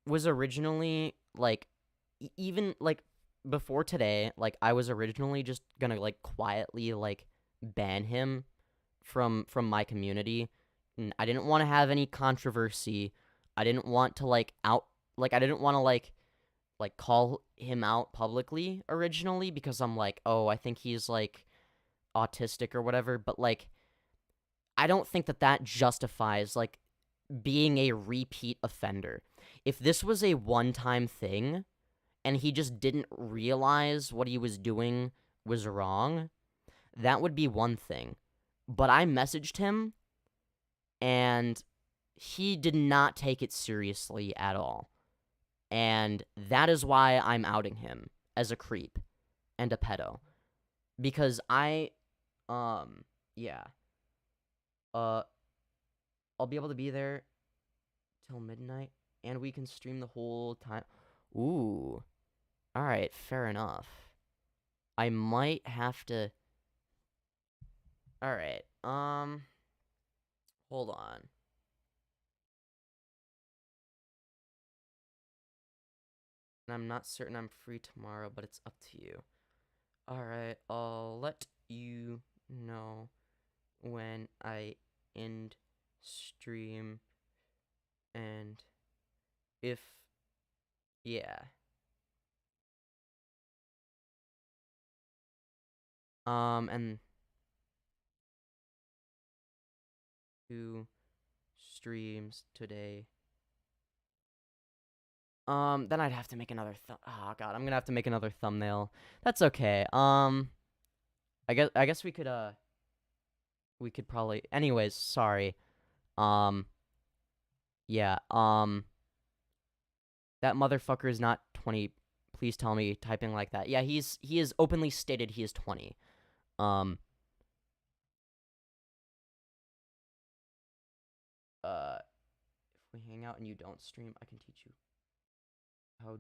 was originally, like, even, like, before today, like, I was originally just gonna, like, quietly, like, ban him from my community. I didn't want to have any controversy. I didn't want to, like, I didn't want to, like, call him out publicly originally, because I'm like, oh, I think he's, like, autistic or whatever, but, like, I don't think that justifies, like, being a repeat offender. If this was a one-time thing, and he just didn't realize what he was doing was wrong, that would be one thing. But I messaged him, and he did not take it seriously at all. And that is why I'm outing him as a creep and a pedo. Because yeah. I'll be able to be there till midnight, and we can stream the whole time. Ooh. Alright, fair enough. I might have to... Alright, hold on. I'm not certain I'm free tomorrow, but it's up to you. Alright, I'll let you know when I end stream, and if... yeah. And... 2 streams today. Then I'd have to make another oh god, I'm gonna have to make another thumbnail. That's okay. I guess we could probably, anyways, sorry. Yeah, that motherfucker is not 20. Please tell me typing like that. Yeah, he is openly stated he is 20. If we hang out and you don't stream, I can teach you how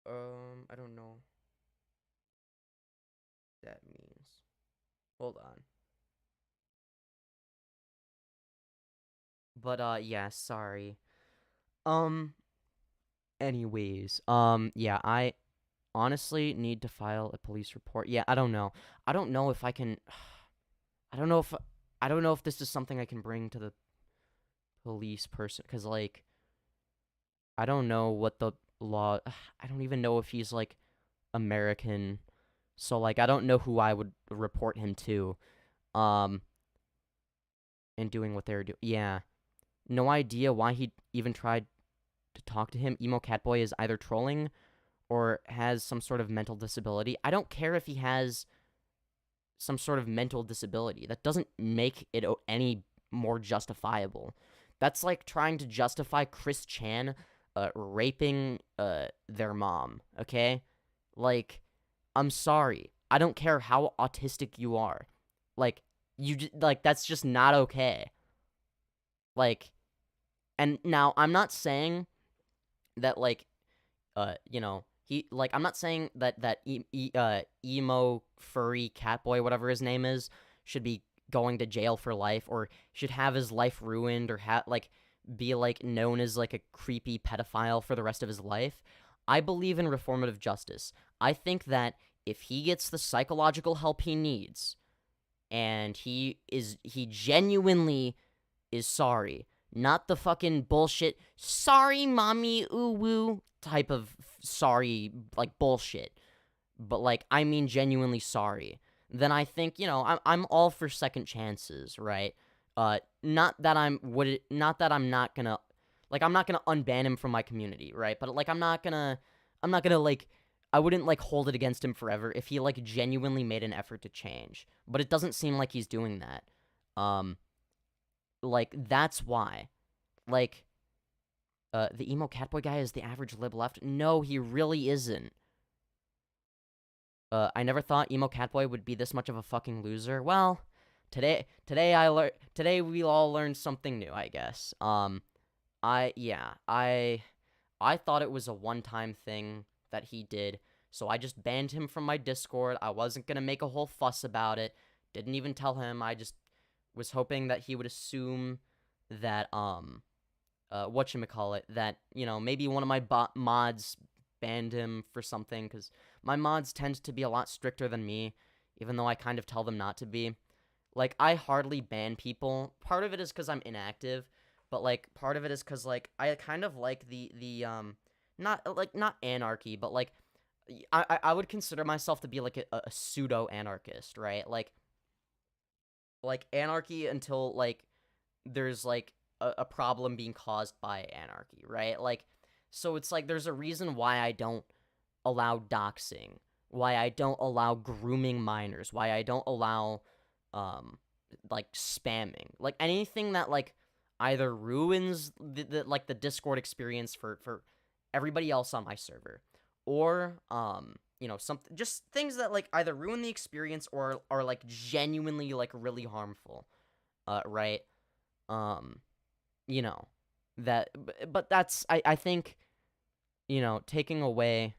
to. I don't know what that means. Hold on. But, yeah, sorry. Anyways, yeah, I honestly need to file a police report. Yeah, I don't know. I don't know if I can... I don't know if this is something I can bring to the police person, because, like, I don't know what the law... I don't even know if he's, like, American, so, like, I don't know who I would report him to, and doing what they're doing. Yeah. No idea why he even tried to talk to him. Emo Catboy is either trolling or has some sort of mental disability. I don't care if he has some sort of mental disability. That doesn't make it any more justifiable. That's like trying to justify Chris Chan raping their mom, okay? Like, I'm sorry. I don't care how autistic you are. Like, that's just not okay. Like, and now I'm not saying that, like, you know, I'm not saying that emo furry Catboy, whatever his name is, should be going to jail for life, or should have his life ruined, or be like known as like a creepy pedophile for the rest of his life. I believe in reformative justice. I think that if he gets the psychological help he needs, and he genuinely is sorry, not the fucking bullshit sorry mommy ooh woo type of sorry like bullshit, but like I mean genuinely sorry, then I think, you know, I'm all for second chances, right? Not that I'm not gonna like, I'm not gonna unban him from my community, right? But like I'm not gonna like, I wouldn't like hold it against him forever if he like genuinely made an effort to change. But it doesn't seem like he's doing that. Like that's why. Like the emo Catboy guy is the average lib left. No, he really isn't. I never thought emo Catboy would be this much of a fucking loser. Well, today we all learned something new, I guess. I thought it was a one-time thing that he did, so I just banned him from my Discord. I wasn't gonna make a whole fuss about it. Didn't even tell him. I just was hoping that he would assume that whatchamacallit, that, you know, maybe one of my mods banned him for something, because my mods tend to be a lot stricter than me, even though I kind of tell them not to be. Like, I hardly ban people. Part of it is because I'm inactive, but like part of it is because like I kind of like the not anarchy, but like I would consider myself to be like a pseudo anarchist, right? Like anarchy until like there's like a problem being caused by anarchy, right? Like, so it's like there's a reason why I don't allow doxing, why I don't allow grooming minors, why I don't allow like spamming, like anything that like either ruins the Discord experience for everybody else on my server, or you know, something, just things that like either ruin the experience or are like genuinely like really harmful, right? You know, that, but that's, I think, you know, taking away,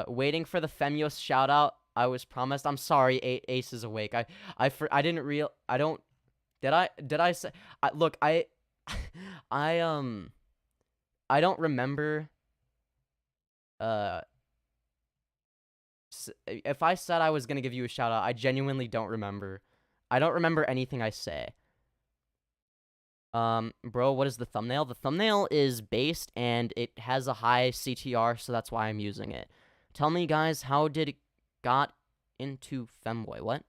waiting for the Femyoz shout out I was promised. I'm sorry, Ace is awake. I didn't I don't, did I say, look, I I don't remember, if I said I was gonna give you a shout out, I genuinely don't remember. I don't remember anything I say. Bro, what is the thumbnail? The thumbnail is based and it has a high CTR, so that's why I'm using it. Tell me, guys, how did it got into Femboy? What?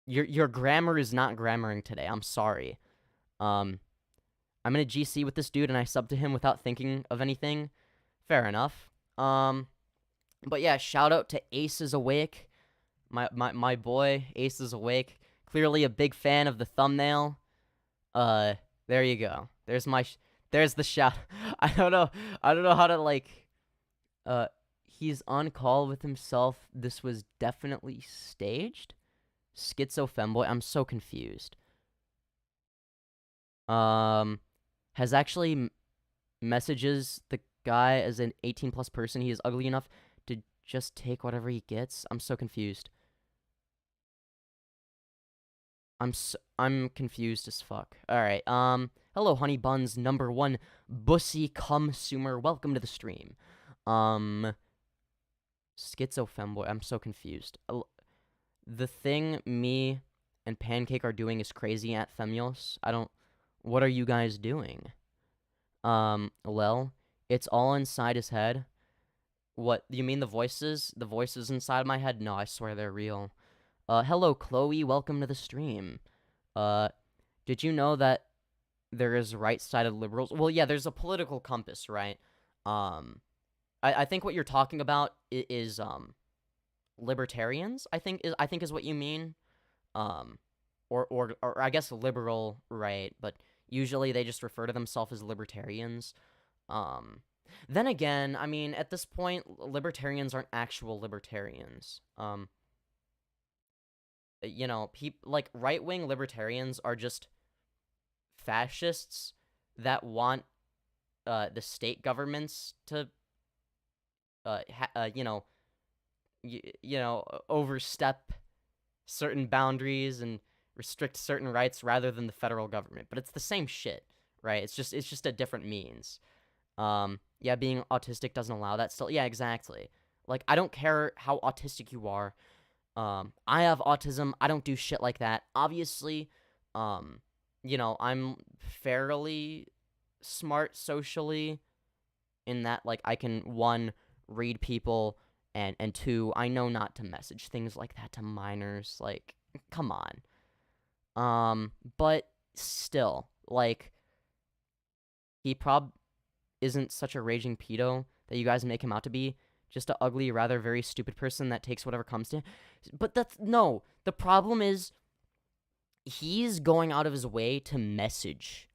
Your grammar is not grammaring today. I'm sorry. I'm in a GC with this dude and I subbed to him without thinking of anything. Fair enough. But yeah, shout out to Ace is awake. My boy, Ace is awake. Clearly a big fan of the thumbnail. There you go. There's the shout. I don't know how to like, he's on call with himself. This was definitely staged. Schizo Femboy. I'm so confused. Has actually messages the guy as an 18+ person. He is ugly enough to just take whatever he gets. I'm so confused. I'm confused as fuck. All right. Hello, Honey Buns #1 Bussy Consumer. Welcome to the stream. Schizo Femboy. I'm so confused. The thing me and Pancake are doing is crazy at Femyoz. What are you guys doing? Well, it's all inside his head. What, you mean the voices? The voices inside my head? No, I swear they're real. Hello, Chloe. Welcome to the stream. Did you know that there is right-sided liberals? Well, yeah, there's a political compass, right? I think what you're talking about is libertarians, I think is what you mean. Or I guess liberal, right? But usually they just refer to themselves as libertarians. Then again, I mean, at this point, libertarians aren't actual libertarians. You know, like right-wing libertarians are just fascists that want the state governments to you know, overstep certain boundaries and restrict certain rights rather than the federal government. But it's the same shit, right? It's just a different means. Yeah, being autistic doesn't allow that still. Yeah, exactly. Like, I don't care how autistic you are. I have autism. I don't do shit like that. Obviously, you know, I'm fairly smart socially in that, like, I can, one, read people, and two, I know not to message things like that to minors. Like, come on. But still, like, he isn't such a raging pedo that you guys make him out to be. Just a ugly, rather very stupid person that takes whatever comes to him. But no. The problem is he's going out of his way to message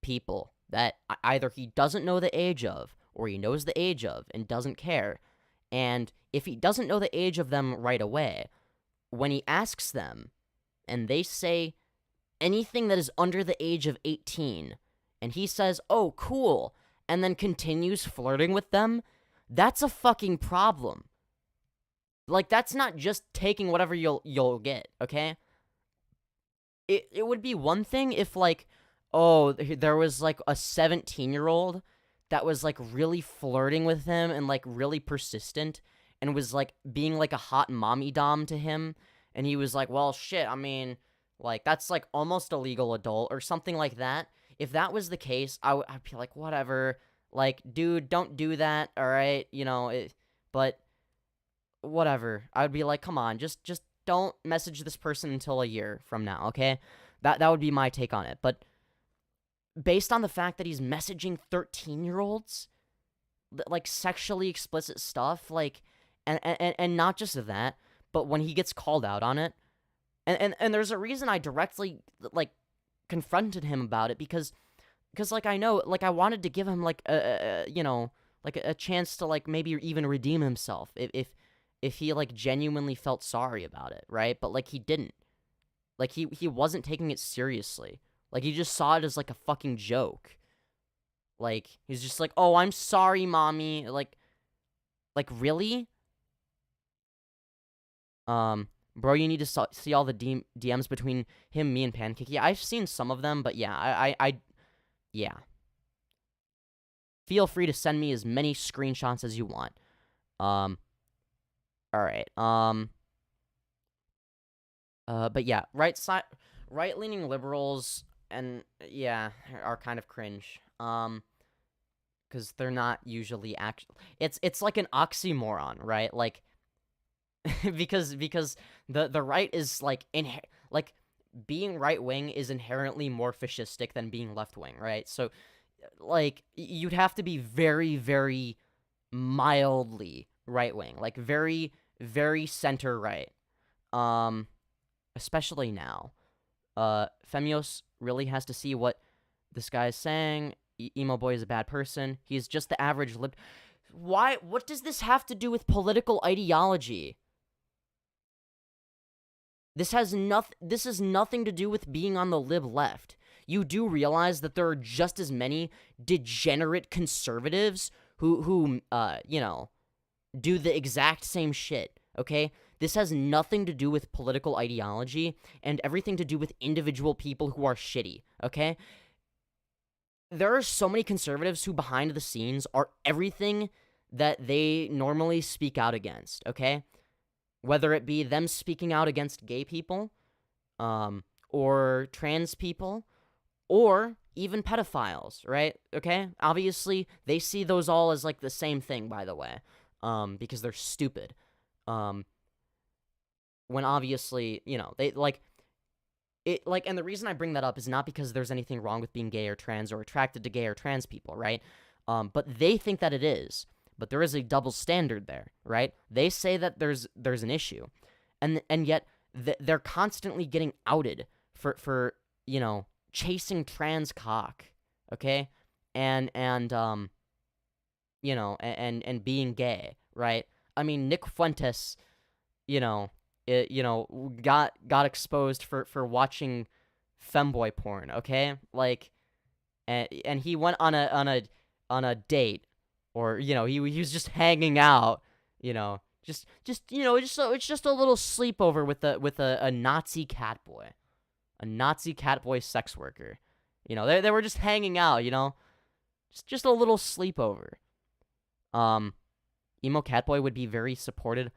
people that either he doesn't know the age of or he knows the age of and doesn't care. And if he doesn't know the age of them right away, when he asks them and they say anything that is under the age of 18 and he says, "Oh, cool," and then continues flirting with them, that's a fucking problem. Like, that's not just taking whatever you'll get, okay? It would be one thing if, like, oh, there was, like, a 17-year-old that was, like, really flirting with him and, like, really persistent and was, like, being, like, a hot mommy dom to him, and he was like, well, shit, I mean, like, that's, like, almost a legal adult or something like that. If that was the case, I'd be like, whatever. Like, dude, don't do that, all right? You know, but whatever. I would be like, come on, just don't message this person until a year from now, okay? That would be my take on it. But based on the fact that he's messaging 13-year-olds, like, sexually explicit stuff, like, and not just that, but when he gets called out on it, and there's a reason I directly, like, confronted him about it, because like, I know, like, I wanted to give him, like, you know, like, a chance to, like, maybe even redeem himself if he, like, genuinely felt sorry about it, right? But, like, he didn't. Like, he wasn't taking it seriously. Like, he just saw it as, like, a fucking joke. Like, he's just like, oh, I'm sorry, mommy. Like, really? Bro, you need to see all the DMs between him, me, and Pancake. Yeah, I've seen some of them, but yeah, yeah. Feel free to send me as many screenshots as you want. Alright, but yeah, right-leaning liberals, and, yeah, are kind of cringe. Because they're not usually it's like an oxymoron, right? Like, because the right is, like, being right-wing is inherently more fascistic than being left-wing, right? So, like, you'd have to be very, very mildly right-wing, like, very, very center-right, especially now. Femyoz really has to see what this guy is saying. Emo Boy is a bad person. He's just the average lib. Why? What does this have to do with political ideology? This has nothing to do with being on the lib left. You do realize that there are just as many degenerate conservatives who you know, do the exact same shit, okay? This has nothing to do with political ideology and everything to do with individual people who are shitty, okay? There are so many conservatives who behind the scenes are everything that they normally speak out against, okay? Whether it be them speaking out against gay people, or trans people, or even pedophiles, right? Okay? Obviously, they see those all as, like, the same thing, by the way, because they're stupid. When obviously, you know, they, like, and the reason I bring that up is not because there's anything wrong with being gay or trans or attracted to gay or trans people, right? But they think that it is. But there is a double standard there, right? They say that there's an issue, and yet they're constantly getting outed for you know, chasing trans cock, okay, and you know, and being gay, right? I mean, Nick Fuentes, you know, got exposed for watching femboy porn, okay, like, and he went on a date. Or, you know, he was just hanging out, you know, It's just a little sleepover with a Nazi Catboy, a Nazi Catboy sex worker. They were just hanging out. Just a little sleepover. Emo Catboy would be very supported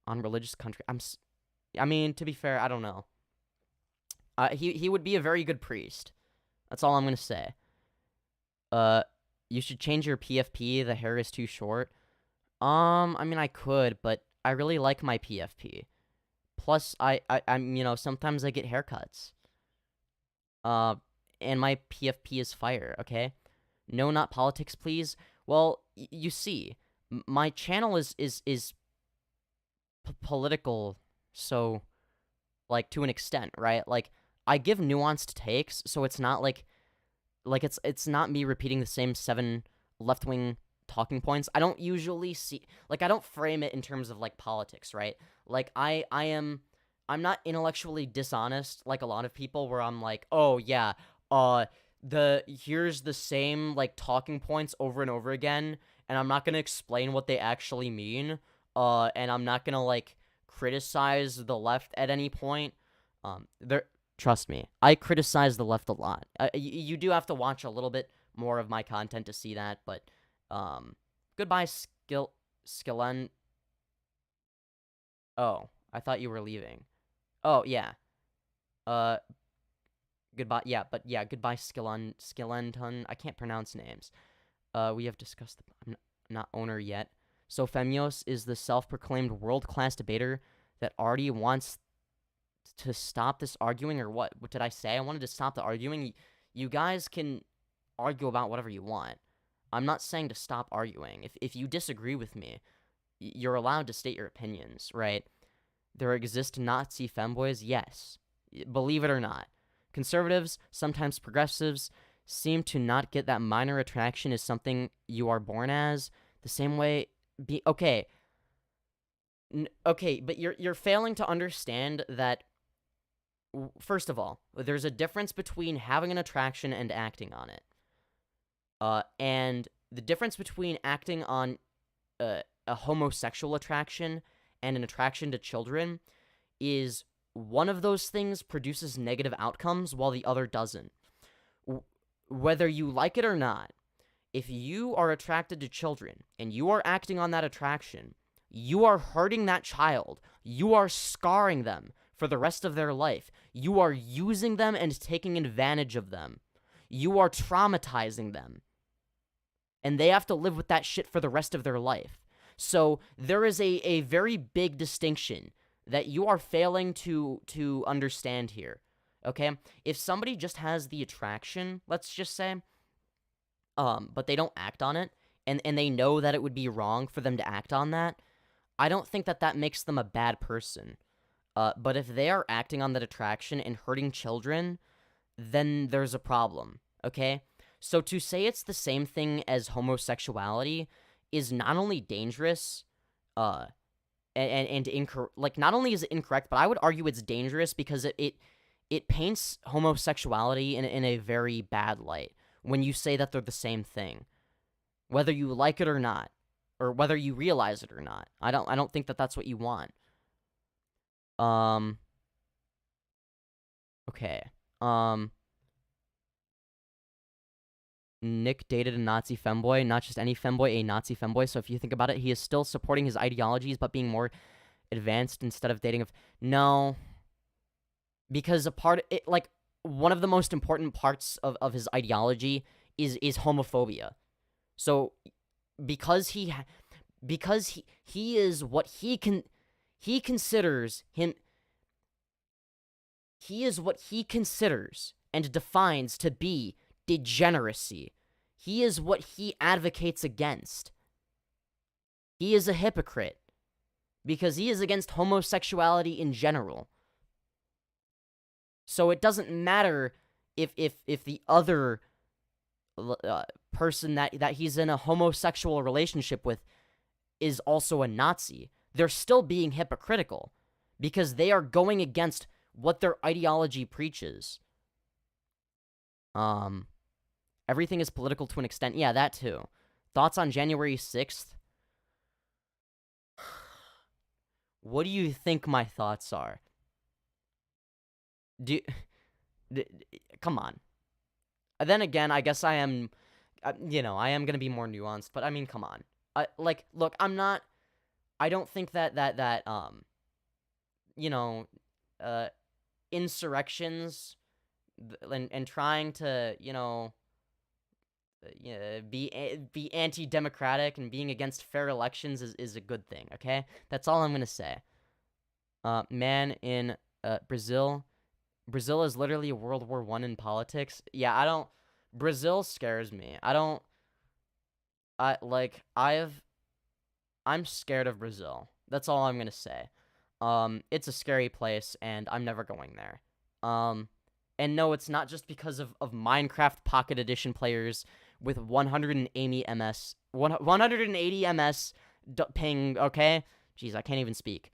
on religious country. I mean, to be fair, I don't know. He would be a very good priest. That's all I'm gonna say. You should change your PFP. The hair is too short. I mean, I could, but I really like my PFP. Plus, I'm sometimes I get haircuts. And my PFP is fire. Okay, no, not politics, please. Well, you see, my channel is political, so like to an extent, right? Like I give nuanced takes, so it's not like it's not me repeating the same 7 left-wing talking points. I don't usually see, like, I don't frame it in terms of like politics, right? Like I'm not intellectually dishonest like a lot of people where I'm like, oh yeah, here's the same like talking points over and over again, and I'm not gonna explain what they actually mean, and I'm not gonna like criticize the left at any point. Trust me, I criticize the left a lot. You do have to watch a little bit more of my content to see that, but goodbye, Skillen. Oh, I thought you were leaving. Oh yeah. Goodbye. Yeah, but yeah, goodbye, Skillenton. I can't pronounce names. We have discussed. I'm not owner yet. So Femyoz is the self-proclaimed world-class debater that already wants to stop this arguing, or what? What did I say? I wanted to stop the arguing. You guys can argue about whatever you want. I'm not saying to stop arguing. If you disagree with me, you're allowed to state your opinions, right? There exist Nazi femboys, yes. Believe it or not. Conservatives, sometimes progressives, seem to not get that minor attraction is something you are born as. The same way... Okay, but you're failing to understand that... First of all, there's a difference between having an attraction and acting on it. And the difference between acting on a homosexual attraction and an attraction to children is one of those things produces negative outcomes while the other doesn't. Whether you like it or not, if you are attracted to children and you are acting on that attraction, you are hurting that child. You are scarring them for the rest of their life. You are using them and taking advantage of them. You are traumatizing them. And they have to live with that shit for the rest of their life. So there is a very big distinction that you are failing to understand here, okay? If somebody just has the attraction, let's just say, but they don't act on it, and they know that it would be wrong for them to act on that, I don't think that makes them a bad person. But if they are acting on that attraction and hurting children, then there's a problem, okay? So to say it's the same thing as homosexuality is not only dangerous, and incorrect. Like, not only is it incorrect, but I would argue it's dangerous because it paints homosexuality in a very bad light when you say that they're the same thing, whether you like it or not, or whether you realize it or not. I don't think that that's what you want. Okay. Nick dated a Nazi femboy, not just any femboy, a Nazi femboy. So if you think about it, he is still supporting his ideologies, but being more advanced instead of dating no. Because one of the most important parts of his ideology is homophobia. So because he is what he considers and defines to be degeneracy. He is what he advocates against. He is a hypocrite because he is against homosexuality in general. So it doesn't matter if the other person that he's in a homosexual relationship with is also a Nazi. They're still being hypocritical because they are going against what their ideology preaches. Everything is political to an extent. Yeah, that too. Thoughts on January 6th? what do you think my thoughts are? Come on. Then again, I guess I am, I am gonna be more nuanced, but I mean, come on. Look, I don't think that insurrections and trying to, be anti-democratic and being against fair elections is a good thing, okay? That's all I'm gonna say. Man in Brazil is literally World War I in politics. Yeah, Brazil scares me. I'm scared of Brazil. That's all I'm gonna say. It's a scary place, and I'm never going there. And no, it's not just because of Minecraft Pocket Edition players with 180 ms ping, okay? Jeez, I can't even speak.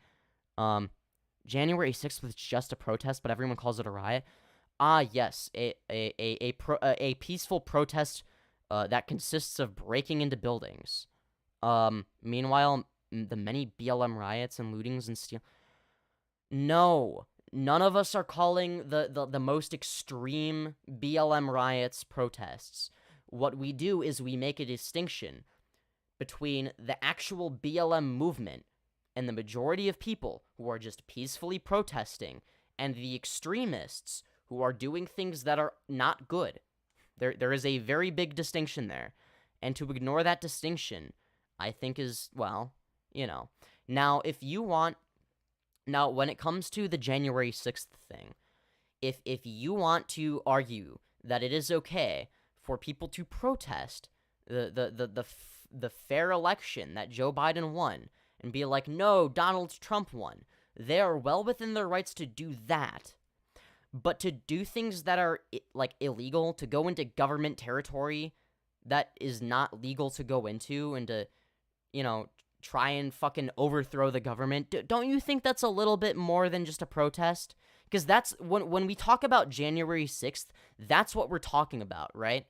January 6th was just a protest, but everyone calls it a riot. Yes, a peaceful protest that consists of breaking into buildings. Meanwhile, the many BLM riots and lootings and steal. No, none of us are calling the most extreme BLM riots protests. What we do is we make a distinction between the actual BLM movement and the majority of people who are just peacefully protesting and the extremists who are doing things that are not good. There is a very big distinction there. And to ignore that distinction, I think is, well, Now, Now, when it comes to the January 6th thing, if you want to argue that it is okay for people to protest the fair election that Joe Biden won and be like, no, Donald Trump won, they are well within their rights to do that. But to do things that are, illegal, to go into government territory that is not legal to go into and to, try and fucking overthrow the government, don't you think that's a little bit more than just a protest? Because that's, when we talk about January 6th, that's what we're talking about, right?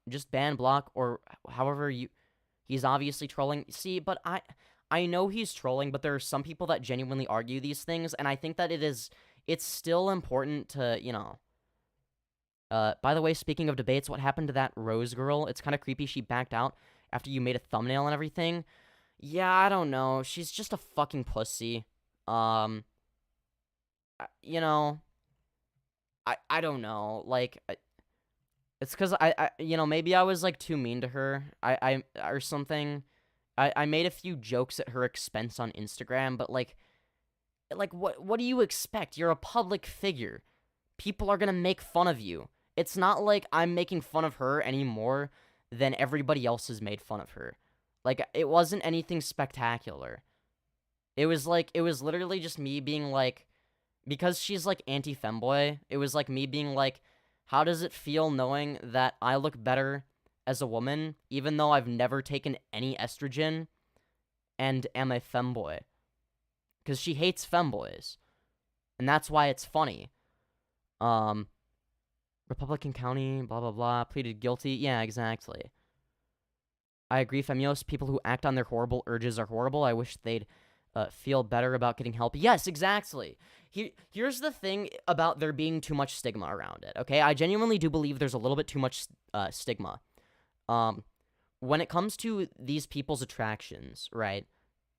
Just ban, block, or however he's obviously trolling. See, but I know he's trolling, but there are some people that genuinely argue these things, and I think that it's still important to, by the way, speaking of debates, what happened to that Rose girl? It's kind of creepy she backed out after you made a thumbnail and everything. Yeah, I don't know. She's just a fucking pussy. I don't know. It's because maybe I was, too mean to her. Or something. I made a few jokes at her expense on Instagram, but, what do you expect? You're a public figure. People are gonna make fun of you. It's not like I'm making fun of her anymore than everybody else has made fun of her. It wasn't anything spectacular. It was literally just me being because she's anti-femboy, it was me being how does it feel knowing that I look better as a woman, even though I've never taken any estrogen and am a femboy? Because she hates femboys. And that's why it's funny. Republican County, blah, blah, blah, pleaded guilty. Yeah, exactly. I agree, Femyoz. People who act on their horrible urges are horrible. I wish they'd feel better about getting help. Yes, exactly. Here's the thing about there being too much stigma around it, okay? I genuinely do believe there's a little bit too much stigma. When it comes to these people's attractions, right,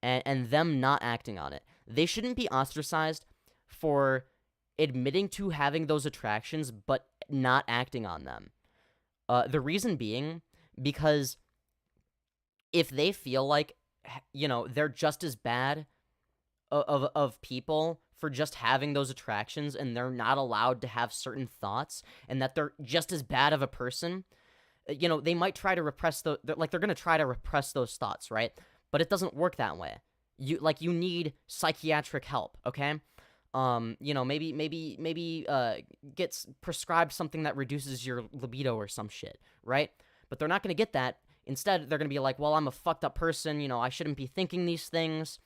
and them not acting on it, they shouldn't be ostracized for admitting to having those attractions but not acting on them. The reason being, because if they feel they're just as bad of people for just having those attractions and they're not allowed to have certain thoughts and that they're just as bad of a person, they might try to repress they're going to try to repress those thoughts, right? But it doesn't work that way. You need psychiatric help, okay? Maybe gets prescribed something that reduces your libido or some shit, right? But they're not going to get that. Instead, they're going to be well, I'm a fucked up person, I shouldn't be thinking these things.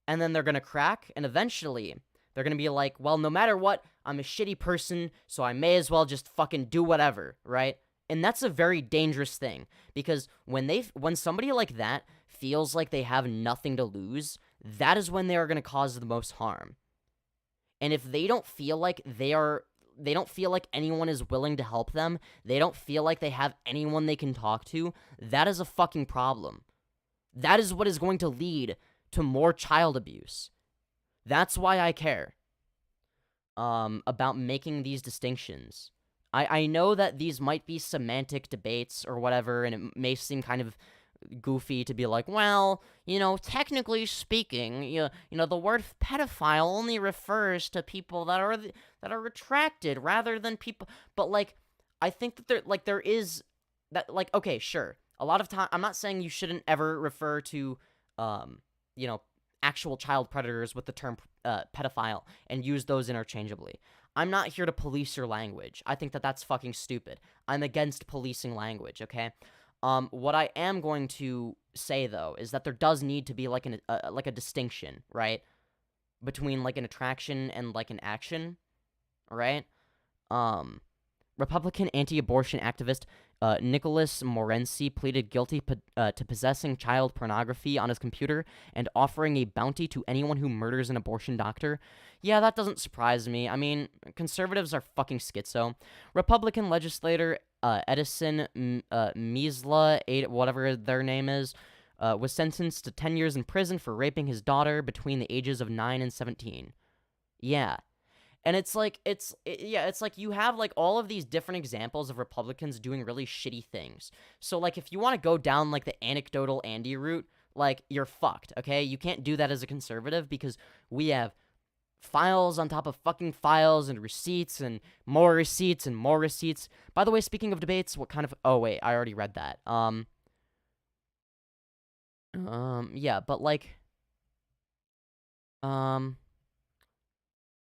And then they're going to crack, and eventually, they're going to be well, no matter what, I'm a shitty person, so I may as well just fucking do whatever, right? And that's a very dangerous thing, because when somebody like that feels like they have nothing to lose, that is when they are going to cause the most harm. And if they don't feel like they don't feel like anyone is willing to help them, they don't feel like they have anyone they can talk to, that is a fucking problem. That is what is going to lead to more child abuse. That's why I care about making these distinctions. I know that these might be semantic debates or whatever, and it may seem kind of goofy to be like, well, technically speaking, the word pedophile only refers to people that are retracted rather than people. But like, I think that there is that, like, okay, sure. A lot of time, I'm not saying you shouldn't ever refer to, actual child predators with the term pedophile and use those interchangeably. I'm not here to police your language. I think that that's fucking stupid. I'm against policing language, okay? What I am going to say, though, is that there does need to be, like, a distinction, right? Between, like, an attraction and, like, an action, right? Republican anti-abortion activist Nicholas Morency pleaded guilty to possessing child pornography on his computer and offering a bounty to anyone who murders an abortion doctor. Yeah, that doesn't surprise me. I mean, conservatives are fucking schizo. Republican legislator Edison Miesla, whatever their name is, was sentenced to 10 years in prison for raping his daughter between the ages of 9 and 17. Yeah. And it's like, it's like you have, like, all of these different examples of Republicans doing really shitty things. So, like, if you want to go down, like, the anecdotal Andy route, like, you're fucked, okay? You can't do that as a conservative because we have files on top of fucking files and receipts and more receipts and more receipts. By the way, speaking of debates, what kind of... Oh, wait, I already read that. Yeah, but, like...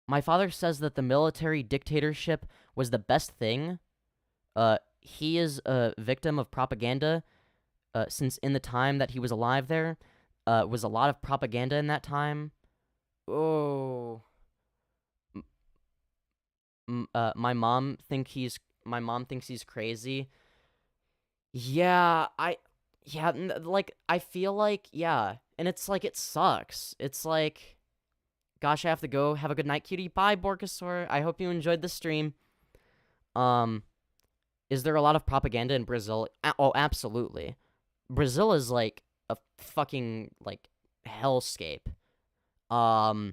My father says that the military dictatorship was the best thing. He is a victim of propaganda, since in the time that he was alive there, was a lot of propaganda in that time. Oh. My mom thinks he's crazy. Yeah, I feel like, yeah. And it's like, it sucks. It's like... Gosh, I have to go. Have a good night, cutie. Bye, Borkasaur. I hope you enjoyed the stream. Is there a lot of propaganda in Brazil? Oh, absolutely. Brazil is, like, a fucking, like, hellscape. Hello,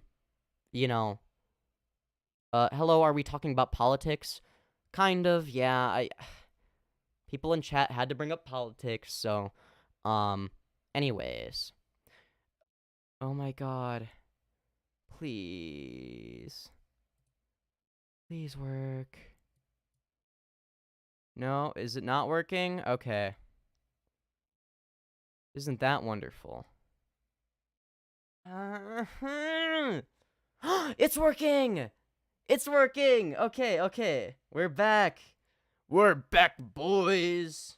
are we talking about politics? Kind of, yeah. People in chat had to bring up politics, so, anyways. Oh my god. Please. Please work. No, is it not working? Okay. Isn't that wonderful? It's working! It's working! Okay. We're back. We're back, boys.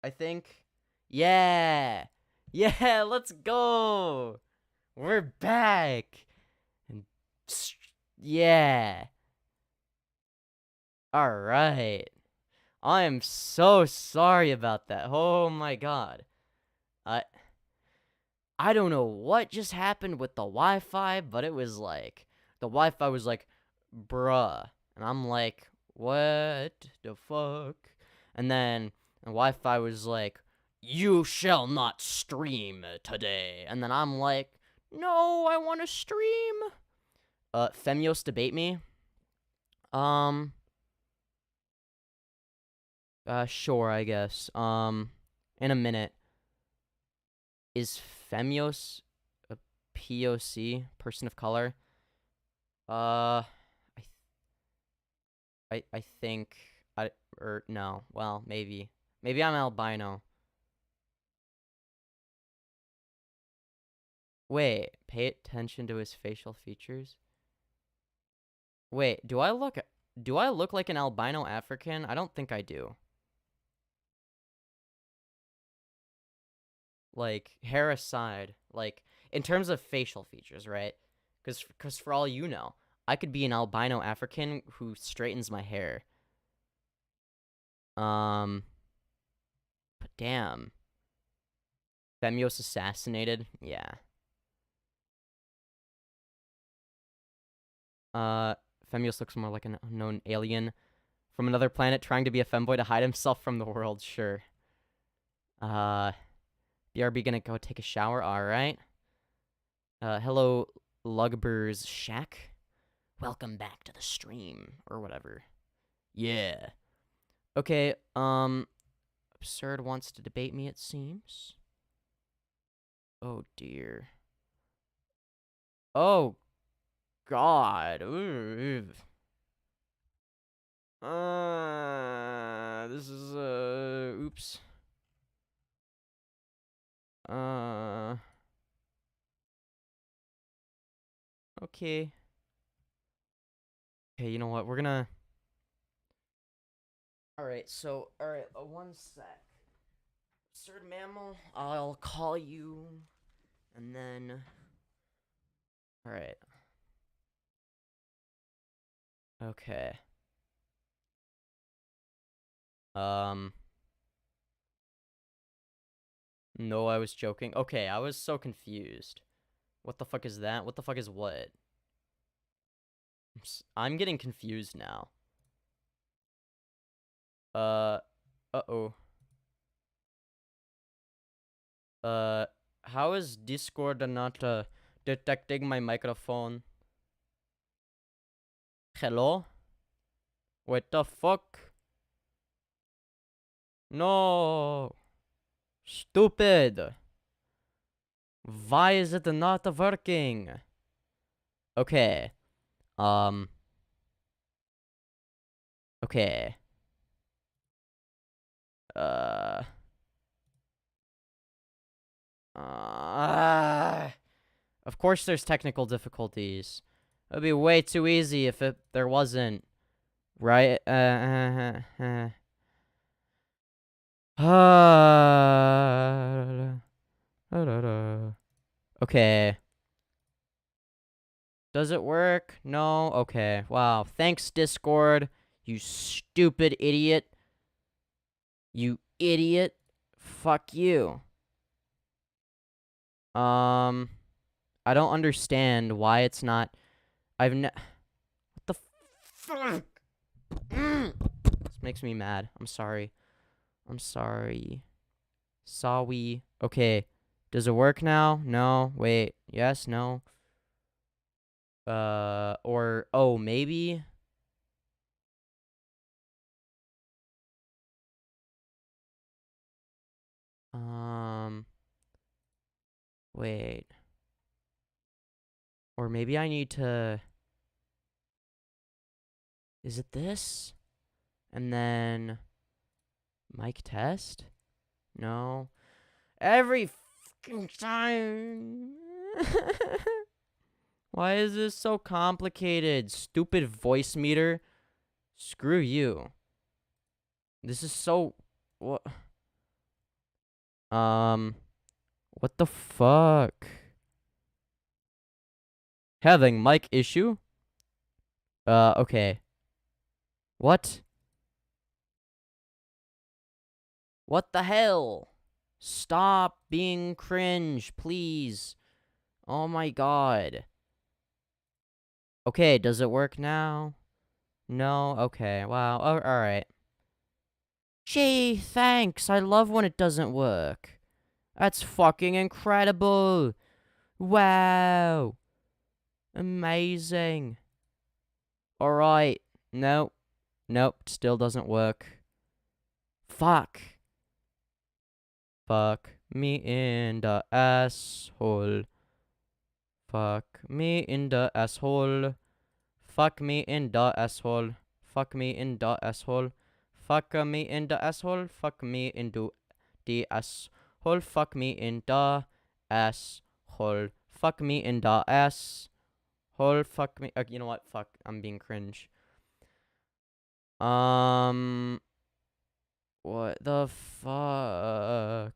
I think. Yeah! Yeah, let's go! We're back! And yeah. Alright. I am so sorry about that. Oh my god. I don't know what just happened with the Wi-Fi, but it was like, the Wi-Fi was like, bruh. And I'm like, what the fuck? And then the Wi-Fi was like, you shall not stream today. And then I'm like, no, I want to stream. Femyoz debate me. Sure, I guess. In a minute. Is Femyoz a POC, person of color? I think no. Well, maybe. Maybe I'm albino. Wait, pay attention to his facial features? Wait, do I look like an albino African? I don't think I do. Like, hair aside, like, in terms of facial features, right? Because for all you know, I could be an albino African who straightens my hair. But damn. Femyoz assassinated? Yeah. Femyoz looks more like an unknown alien from another planet trying to be a femboy to hide himself from the world, sure. BRB gonna go take a shower, alright. Hello, Lugber's Shack. Welcome back to the stream, or whatever. Yeah. Okay, Absurd wants to debate me, it seems. Oh, dear. Oh, God. Ooh. This is, oops. Okay. Okay, you know what? We're gonna... Alright, so, alright, one sec. Absurd Mammal, I'll call you, and then... Alright. Okay. No, I was joking. Okay, I was so confused. What the fuck is that? What the fuck is what? I'm getting confused now. Uh-oh. How is Discord not, detecting my microphone? Hello? What the fuck? No! Stupid! Why is it not working? Okay. Okay. Of course there's technical difficulties. It would be way too easy if there wasn't. Right? Okay. Does it work? No? Okay. Wow. Thanks, Discord. You stupid idiot. You idiot. Fuck you. I don't understand why it's not... What the fuck? This makes me mad. I'm sorry. I'm sorry. Sorry. Okay. Does it work now? No. Wait. Yes? No? Or... Oh, maybe? Wait. Or maybe I need to... Is it this? And then... Mic test? No. Every fucking time. Why is this so complicated? Stupid voice meter. Screw you. This is so... What? What the fuck? Having mic issue? Okay. What? What the hell? Stop being cringe, please. Oh my god. Okay, does it work now? No? Okay, wow. Oh, alright. Gee, thanks. I love when it doesn't work. That's fucking incredible. Wow. Amazing. Alright. Nope. Nope. Still doesn't work. Fuck. Fuck me in the asshole. Fuck me in the asshole. Fuck me in the asshole. Fuck me in the asshole. Fuck me in the asshole. Fuck me into the asshole. Fuck me in the asshole. Fuck me in the asshole. Fuck me. You know what? Fuck. I'm being cringe. What the fuck?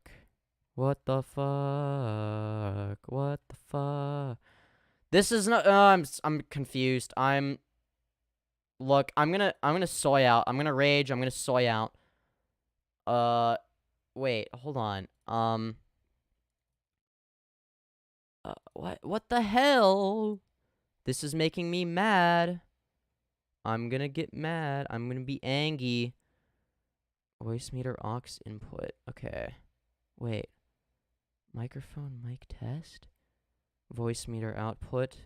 What the fuck? What the fuck? This is not. I'm confused. Look. I'm gonna soy out. I'm gonna rage. I'm gonna soy out. Wait, hold on. What the hell? This is making me mad. I'm gonna get mad. I'm gonna be angry. Voice meter aux input. Okay. Wait. Microphone mic test? Voice meter output.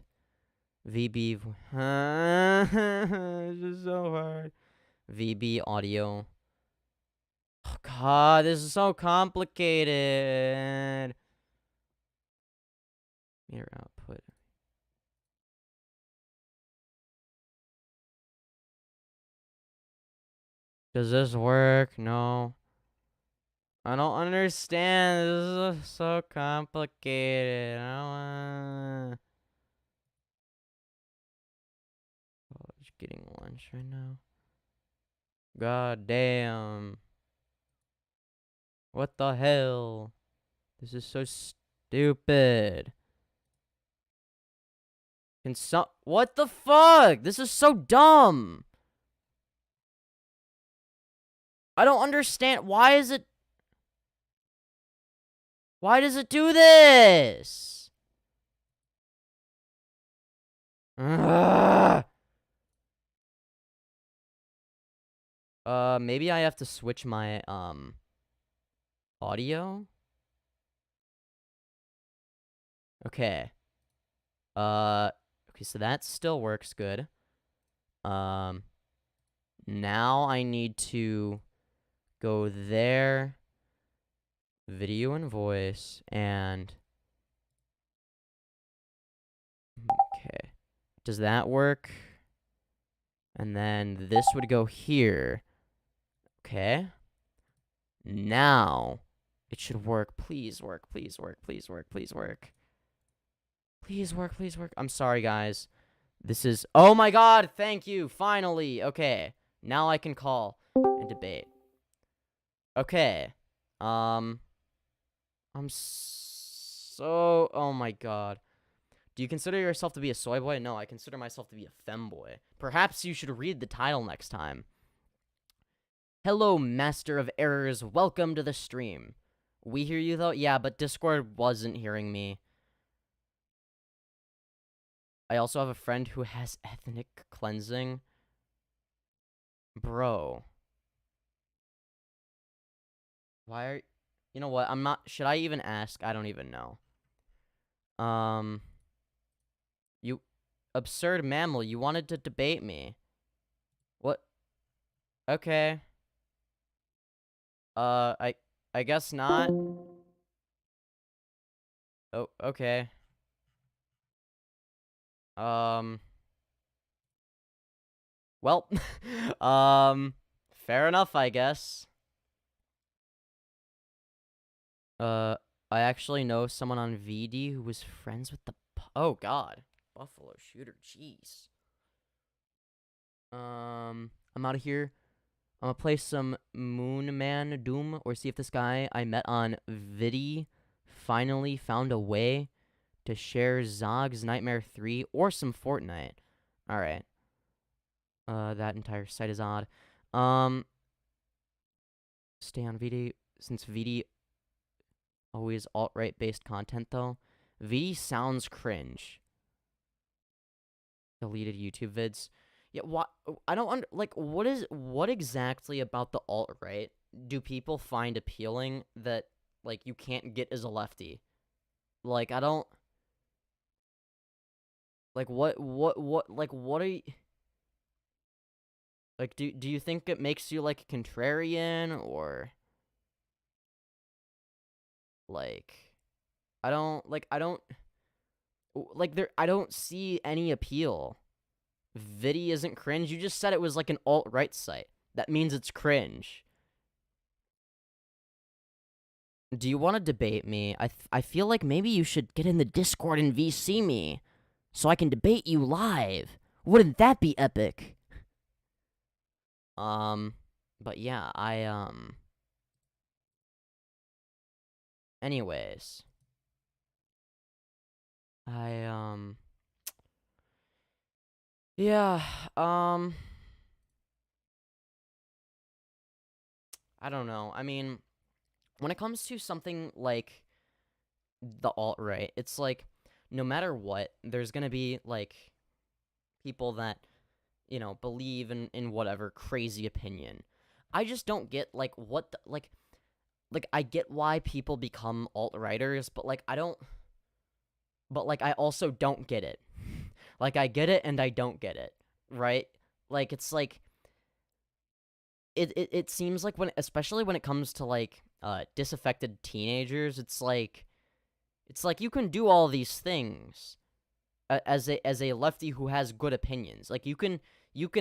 VB. This is so hard. VB audio. Oh god, this is so complicated. Meter output. Does this work? No. I don't understand. This is so complicated. I don't wanna... Oh, just getting lunch right now. God damn. What the hell? This is so stupid. What the fuck? This is so dumb. I don't understand. Why does it do this? Ugh. Maybe I have to switch my, audio? Okay. Okay, so that still works good. Now I need to go there, video and voice, and... Okay. Does that work? And then this would go here. Okay. Now, it should work. Please work, please work, please work, please work. Please work, please work. I'm sorry, guys. This is... Oh my god, thank you, finally. Okay, now I can call and debate. Okay. I'm so... Oh my god. Do you consider yourself to be a soy boy? No, I consider myself to be a femboy. Perhaps you should read the title next time. Hello, Master of Errors. Welcome to the stream. We hear you, though? Yeah, but Discord wasn't hearing me. I also have a friend who has ethnic cleansing. Bro. Why are... You know what? I'm not... Should I even ask? I don't even know. You... Absurd mammal, you wanted to debate me. What? Okay. I guess not. Oh, okay. Well, fair enough, I guess. I actually know someone on VD who was friends with the... Oh, God. Buffalo shooter, jeez. I'm out of here. I'm gonna play some Moon Man Doom, or see if this guy I met on Vidi finally found a way to share Zog's Nightmare 3 or some Fortnite. Alright. That entire site is odd. Stay on VD, since VD always alt-right based content, though. VD sounds cringe. Deleted YouTube vids. Yeah, what? I don't like, what exactly about the alt-right do people find appealing that, like, you can't get as a lefty? Like, I don't... Like, what are you... Like, do you think it makes you, like, a contrarian, or... Like... I don't... Like, I don't see any appeal. Vidi isn't cringe. You just said it was like an alt-right site. That means it's cringe. Do you want to debate me? I feel like maybe you should get in the Discord and VC me, so I can debate you live. Wouldn't that be epic? But yeah, anyways. Yeah, I don't know. I mean, when it comes to something like the alt-right, it's like, no matter what, there's gonna be, like, people that, you know, believe in whatever crazy opinion. I just don't get, like, what the, like, I get why people become alt-righters, but, like, I don't, but, like, I also don't get it. Like, I get it and I don't get it, right? Like, it's like, it seems like especially when it comes to, like, disaffected teenagers, it's like you can do all these things as a lefty who has good opinions. Like, you can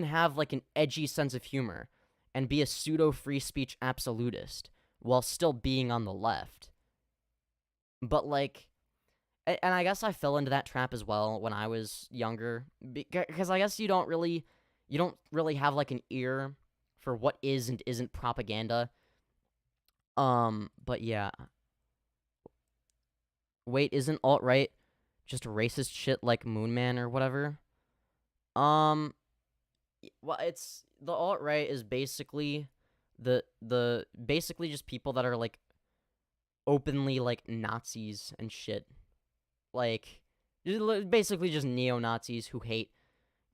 have, like, an edgy sense of humor and be a pseudo free speech absolutist while still being on the left. But, like, and I guess I fell into that trap as well when I was younger, because I guess you don't really have, like, an ear for what is and isn't propaganda. But yeah. Wait, isn't alt-right just racist shit like Moon Man or whatever? Well, it's, the alt-right is basically the basically just people that are, like, openly, like, Nazis and shit. Like, basically just neo-Nazis who hate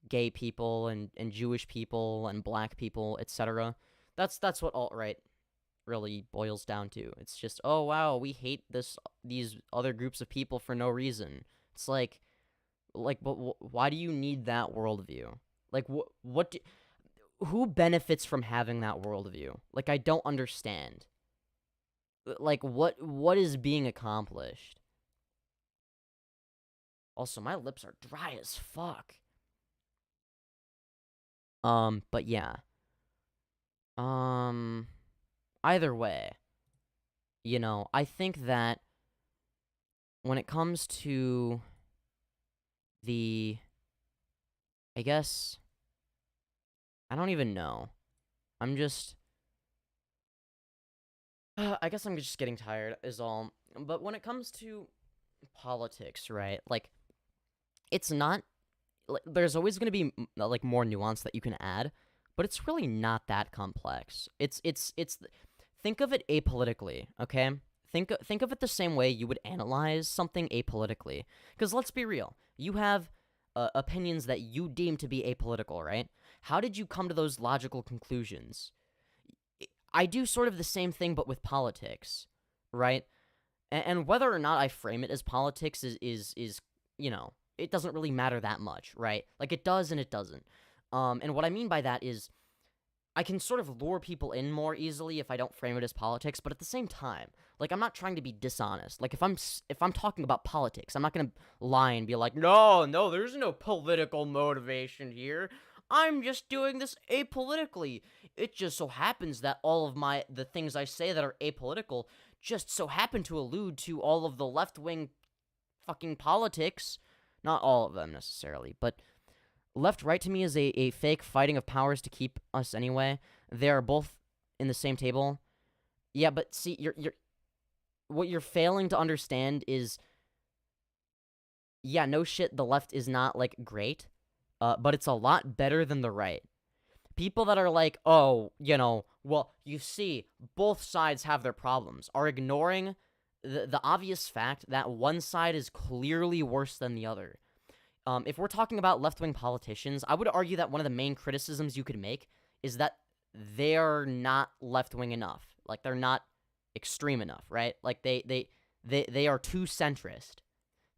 gay people and Jewish people and black people, etc. That's what alt-right really boils down to. It's just, oh wow, we hate these other groups of people for no reason. It's like, but why do you need that worldview? Like, who benefits from having that worldview? Like, I don't understand. Like, what is being accomplished? Also, my lips are dry as fuck. But yeah. Either way, you know, I think that when it comes to I guess, I don't even know. I guess I'm just getting tired is all. But when it comes to politics, right? Like, it's not, like, there's always going to be, like, more nuance that you can add, but it's really not that complex. It's think of it apolitically, okay? Think of it the same way you would analyze something apolitically. Because let's be real, you have opinions that you deem to be apolitical, right? How did you come to those logical conclusions? I do sort of the same thing, but with politics, right? And whether or not I frame it as politics is you know, it doesn't really matter that much, right? Like, it does and it doesn't. And what I mean by that is, I can sort of lure people in more easily if I don't frame it as politics, but at the same time, like, I'm not trying to be dishonest. Like, if I'm talking about politics, I'm not gonna lie and be like, no, there's no political motivation here. I'm just doing this apolitically. It just so happens that all of the things I say that are apolitical just so happen to allude to all of the left-wing fucking politics. Not all of them necessarily, but left-right to me is a fake fighting of powers to keep us anyway. They are both in the same table. Yeah, but see, what you're failing to understand is, yeah, no shit, the left is not, like, great, but it's a lot better than the right. People that are like, oh, you know, well, you see, both sides have their problems, are ignoring the obvious fact that one side is clearly worse than the other. If we're talking about left-wing politicians, I would argue that one of the main criticisms you could make is that they're not left-wing enough. Like, they're not extreme enough, right? Like, they are too centrist.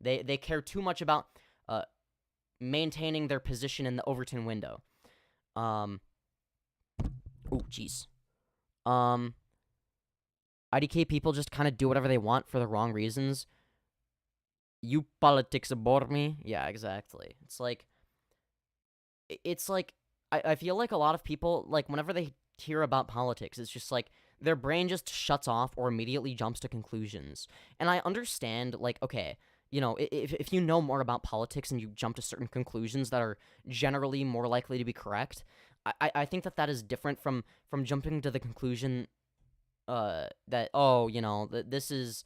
They care too much about maintaining their position in the Overton window. Oh, jeez. IDK people just kind of do whatever they want for the wrong reasons. You politics bore me. Yeah, exactly. It's like, I feel like a lot of people, like, whenever they hear about politics, it's just like, their brain just shuts off or immediately jumps to conclusions. And I understand, like, okay, you know, if you know more about politics and you jump to certain conclusions that are generally more likely to be correct, I think that is different from jumping to the conclusion that, oh, you know, this is,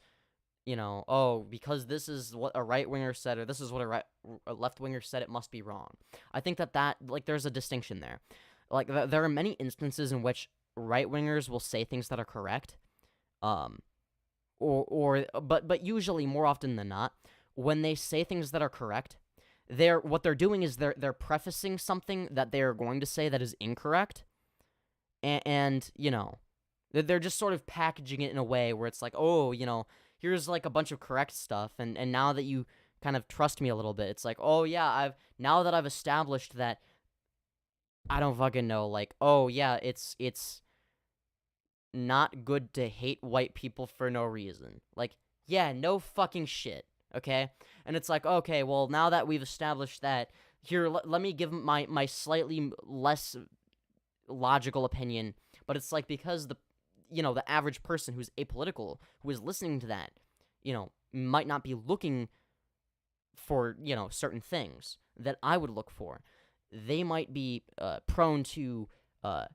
you know, oh, because this is what a right-winger said, or this is what a left-winger said, it must be wrong. I think that, like, there's a distinction there. Like, there are many instances in which right-wingers will say things that are correct, but usually, more often than not, when they say things that are correct, what they're doing is they're prefacing something that they're going to say that is incorrect, and you know, they're just sort of packaging it in a way where it's like, oh, you know, here's like a bunch of correct stuff, and now that you kind of trust me a little bit, it's like, oh yeah, now that I've established that, I don't fucking know, like, oh yeah, it's not good to hate white people for no reason. Like, yeah, no fucking shit, okay? And it's like, okay, well, now that we've established that, here, let me give my slightly less logical opinion, but it's like, because the average person who's apolitical, who is listening to that, might not be looking for, certain things that I would look for. They might be prone to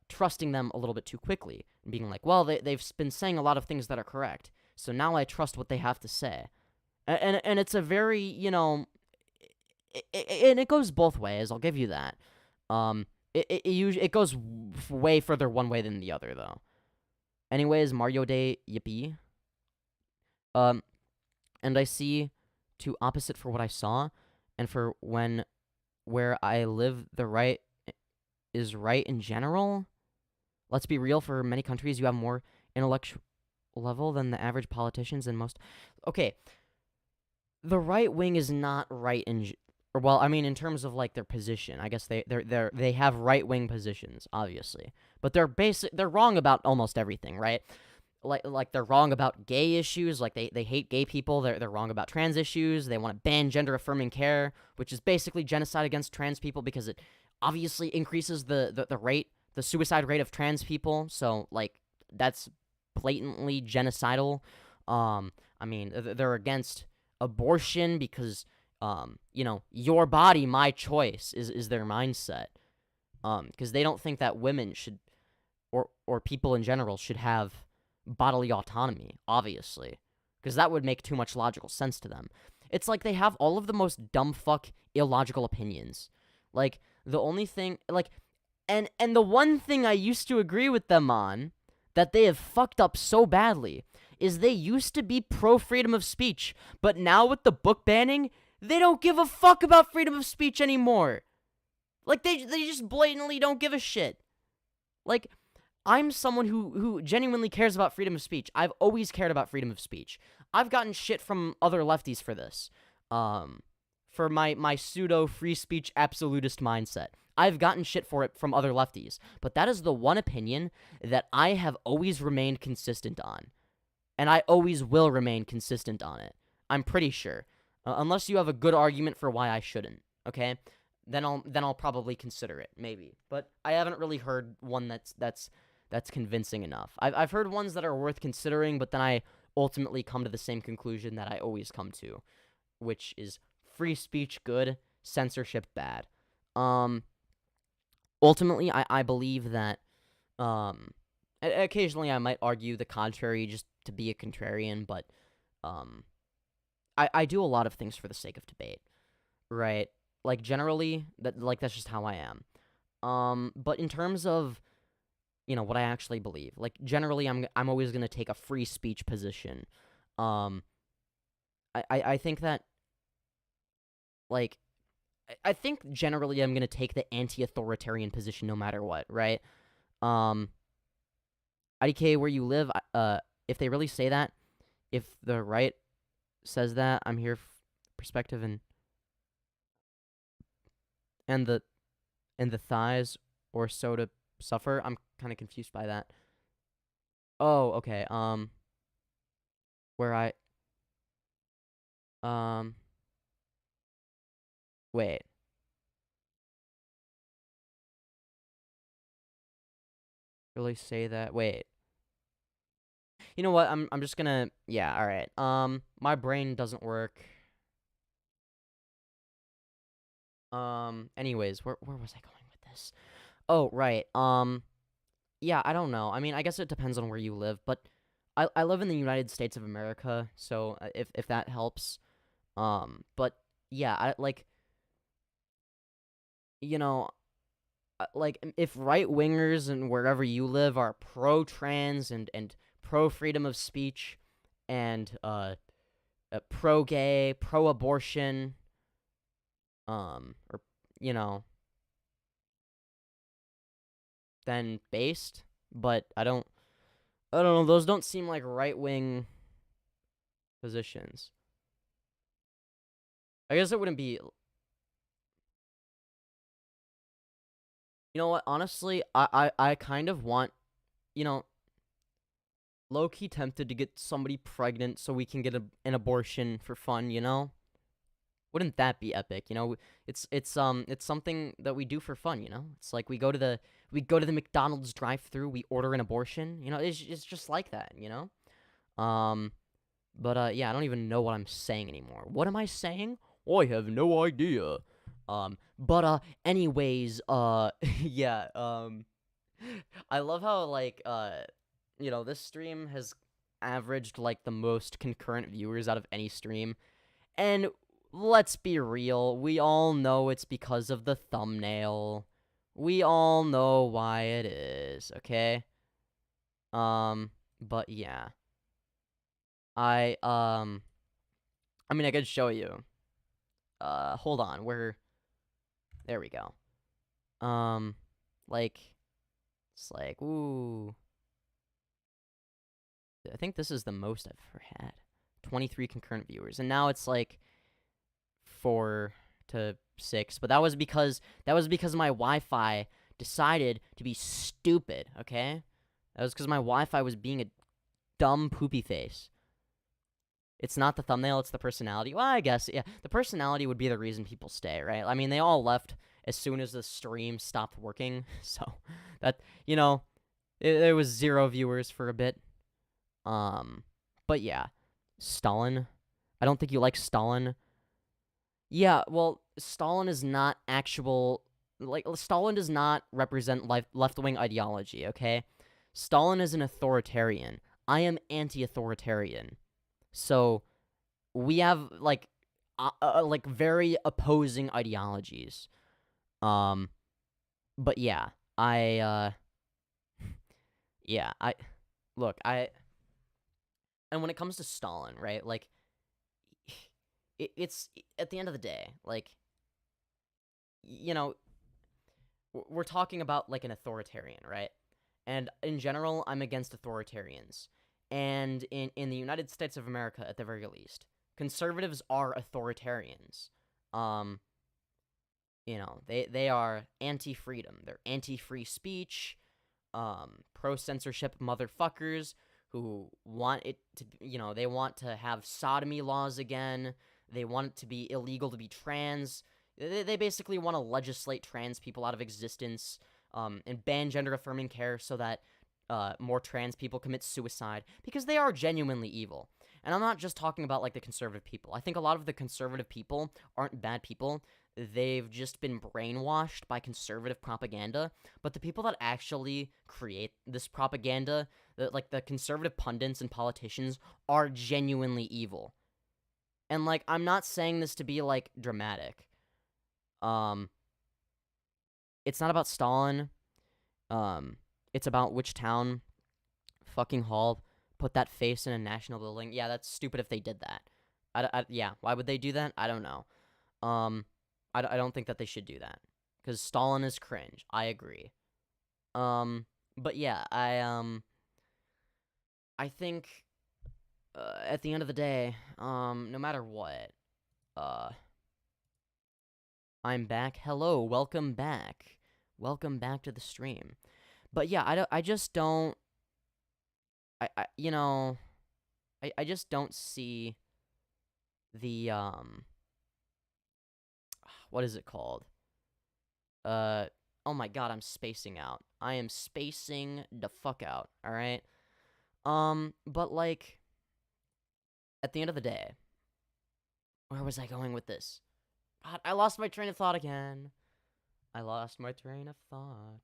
trusting them a little bit too quickly, and being like, well, they've been saying a lot of things that are correct, so now I trust what they have to say. And it's a very, and it goes both ways, I'll give you that. It goes way further one way than the other, though. Anyways, Mario Day, yippee. And I see to opposite for what I saw, and for where I live, the right is right in general. Let's be real, for many countries, you have more intellectual level than the average politicians in most. Okay, the right wing is not right in in terms of like their position. I guess they have right wing positions, obviously, but they're wrong about almost everything, right? Like they're wrong about gay issues, like they hate gay people. They're wrong about trans issues. They want to ban gender affirming care, which is basically genocide against trans people because it obviously increases the suicide rate of trans people. So like that's blatantly genocidal. They're against abortion because your body, my choice is their mindset. Because they don't think that women should or people in general should have bodily autonomy, obviously, because that would make too much logical sense to them. It's like they have all of the most dumb fuck illogical opinions. Like the only thing, like, and the one thing I used to agree with them on that they have fucked up so badly is they used to be pro freedom of speech, but now with the book banning, they don't give a fuck about freedom of speech anymore. Like they just blatantly don't give a shit. Like, I'm someone who genuinely cares about freedom of speech. I've always cared about freedom of speech. I've gotten shit from other lefties for this. For my pseudo free speech absolutist mindset. I've gotten shit for it from other lefties. But that is the one opinion that I have always remained consistent on. And I always will remain consistent on it. I'm pretty sure. Unless you have a good argument for why I shouldn't, okay? Then I'll probably consider it, maybe. But I haven't really heard one that's convincing enough. I've heard ones that are worth considering, but then I ultimately come to the same conclusion that I always come to, which is free speech good, censorship bad. Ultimately, I believe that, occasionally I might argue the contrary just to be a contrarian, but, I do a lot of things for the sake of debate, right? Like, generally, that's just how I am. But in terms of, what I actually believe, like, generally, I'm always gonna take a free speech position. I think that, like, I think generally I'm gonna take the anti-authoritarian position no matter what, right? IDK, where you live, if they really say that, if the right says that, I'm here perspective and the thighs or so to suffer. I'm kind of confused by that. Oh, okay. Where wait. Really say that? Wait. You know what? I'm just gonna, yeah, all right. My brain doesn't work. Anyways, where was I going with this? Oh, right. Yeah, I don't know. I mean, I guess it depends on where you live, but I live in the United States of America, so if that helps. But yeah, I like, you know, like, if right-wingers and wherever you live are pro-trans and pro-freedom of speech and pro-gay, pro-abortion, or, you know, then based, but I don't know, those don't seem like right-wing positions. I guess it wouldn't be... You know what, honestly, I kind of want, you know, low-key tempted to get somebody pregnant so we can get an abortion for fun, you know? Wouldn't that be epic? You know, it's something that we do for fun, you know? It's like we go to the McDonald's drive-thru, we order an abortion, you know? It's just like that, you know? But yeah, I don't even know what I'm saying anymore. What am I saying? I have no idea. But anyways, yeah, I love how, like, you know, this stream has averaged, like, the most concurrent viewers out of any stream, and let's be real, we all know it's because of the thumbnail. We all know why it is, okay? But yeah. I mean, I could show you. Hold on, there we go. Like, it's like, ooh. I think this is the most I've ever had. 23 concurrent viewers. And now it's like 4 to 6. But that was because my Wi-Fi decided to be stupid, okay? That was because my Wi-Fi was being a dumb poopy face. It's not the thumbnail, it's the personality. Well, I guess, yeah. The personality would be the reason people stay, right? I mean, they all left as soon as the stream stopped working. So, that, you know, there was 0 viewers for a bit. But yeah. Stalin. I don't think you like Stalin. Yeah, well, Stalin is not actual... Like, Stalin does not represent left-wing ideology, okay? Stalin is an authoritarian. I am anti-authoritarian. So, we have, like very opposing ideologies. But yeah, yeah, and when it comes to Stalin, right, like, it's, at the end of the day, like, you know, we're talking about, like, an authoritarian, right? And in general, I'm against authoritarians. And in the United States of America, at the very least, conservatives are authoritarians. You know, they are anti-freedom. They're anti-free speech, pro-censorship motherfuckers who want it to, you know, they want to have sodomy laws again. They want it to be illegal to be trans. They basically want to legislate trans people out of existence, and ban gender-affirming care so that more trans people commit suicide, because they are genuinely evil. And I'm not just talking about, like, the conservative people. I think a lot of the conservative people aren't bad people. They've just been brainwashed by conservative propaganda. But the people that actually create this propaganda, like the conservative pundits and politicians, are genuinely evil. And, like, I'm not saying this to be, like, dramatic. It's not about Stalin. It's about which town fucking hall put that face in a national building. Yeah, that's stupid if they did that. Yeah, why would they do that? I don't know. I don't think that they should do that. Because Stalin is cringe. I agree. But yeah, I think, at the end of the day, no matter what, I'm back. Hello, welcome back. Welcome back to the stream. But yeah, I just don't, you know, I just don't see the, what is it called? Oh my god, I'm spacing out. I am spacing the fuck out, alright? But, like, at the end of the day, where was I going with this? God, I lost my train of thought again. I lost my train of thought.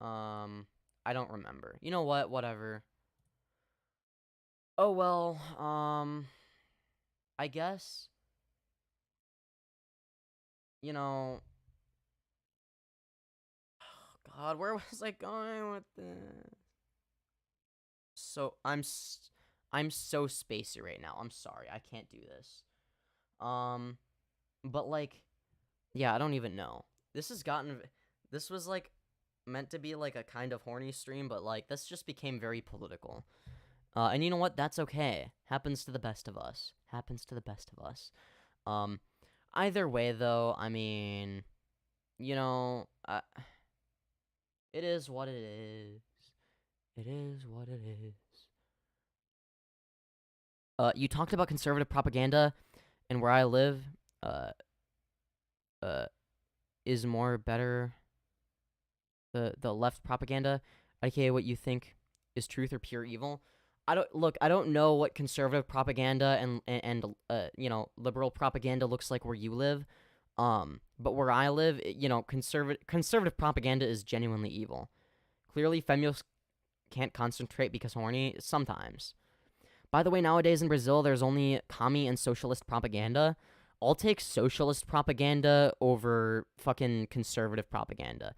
I don't remember. You know what? Whatever. Oh, well, I guess, you know, God, where was I going with this? So I'm so spacey right now. I'm sorry, I can't do this. But like, yeah, I don't even know. This was like meant to be like a kind of horny stream, but like this just became very political. And you know what? That's okay. Happens to the best of us. Happens to the best of us. Either way, though, I mean, you know, it is what it is. It is what it is. You talked about conservative propaganda, and where I live, is more better. The left propaganda, aka what you think is truth or pure evil. I don't know what conservative propaganda and you know, liberal propaganda looks like where you live. But where I live, you know, conservative propaganda is genuinely evil. Clearly, Femyoz can't concentrate because horny sometimes. By the way, nowadays in Brazil, there's only commie and socialist propaganda. I'll take socialist propaganda over fucking conservative propaganda.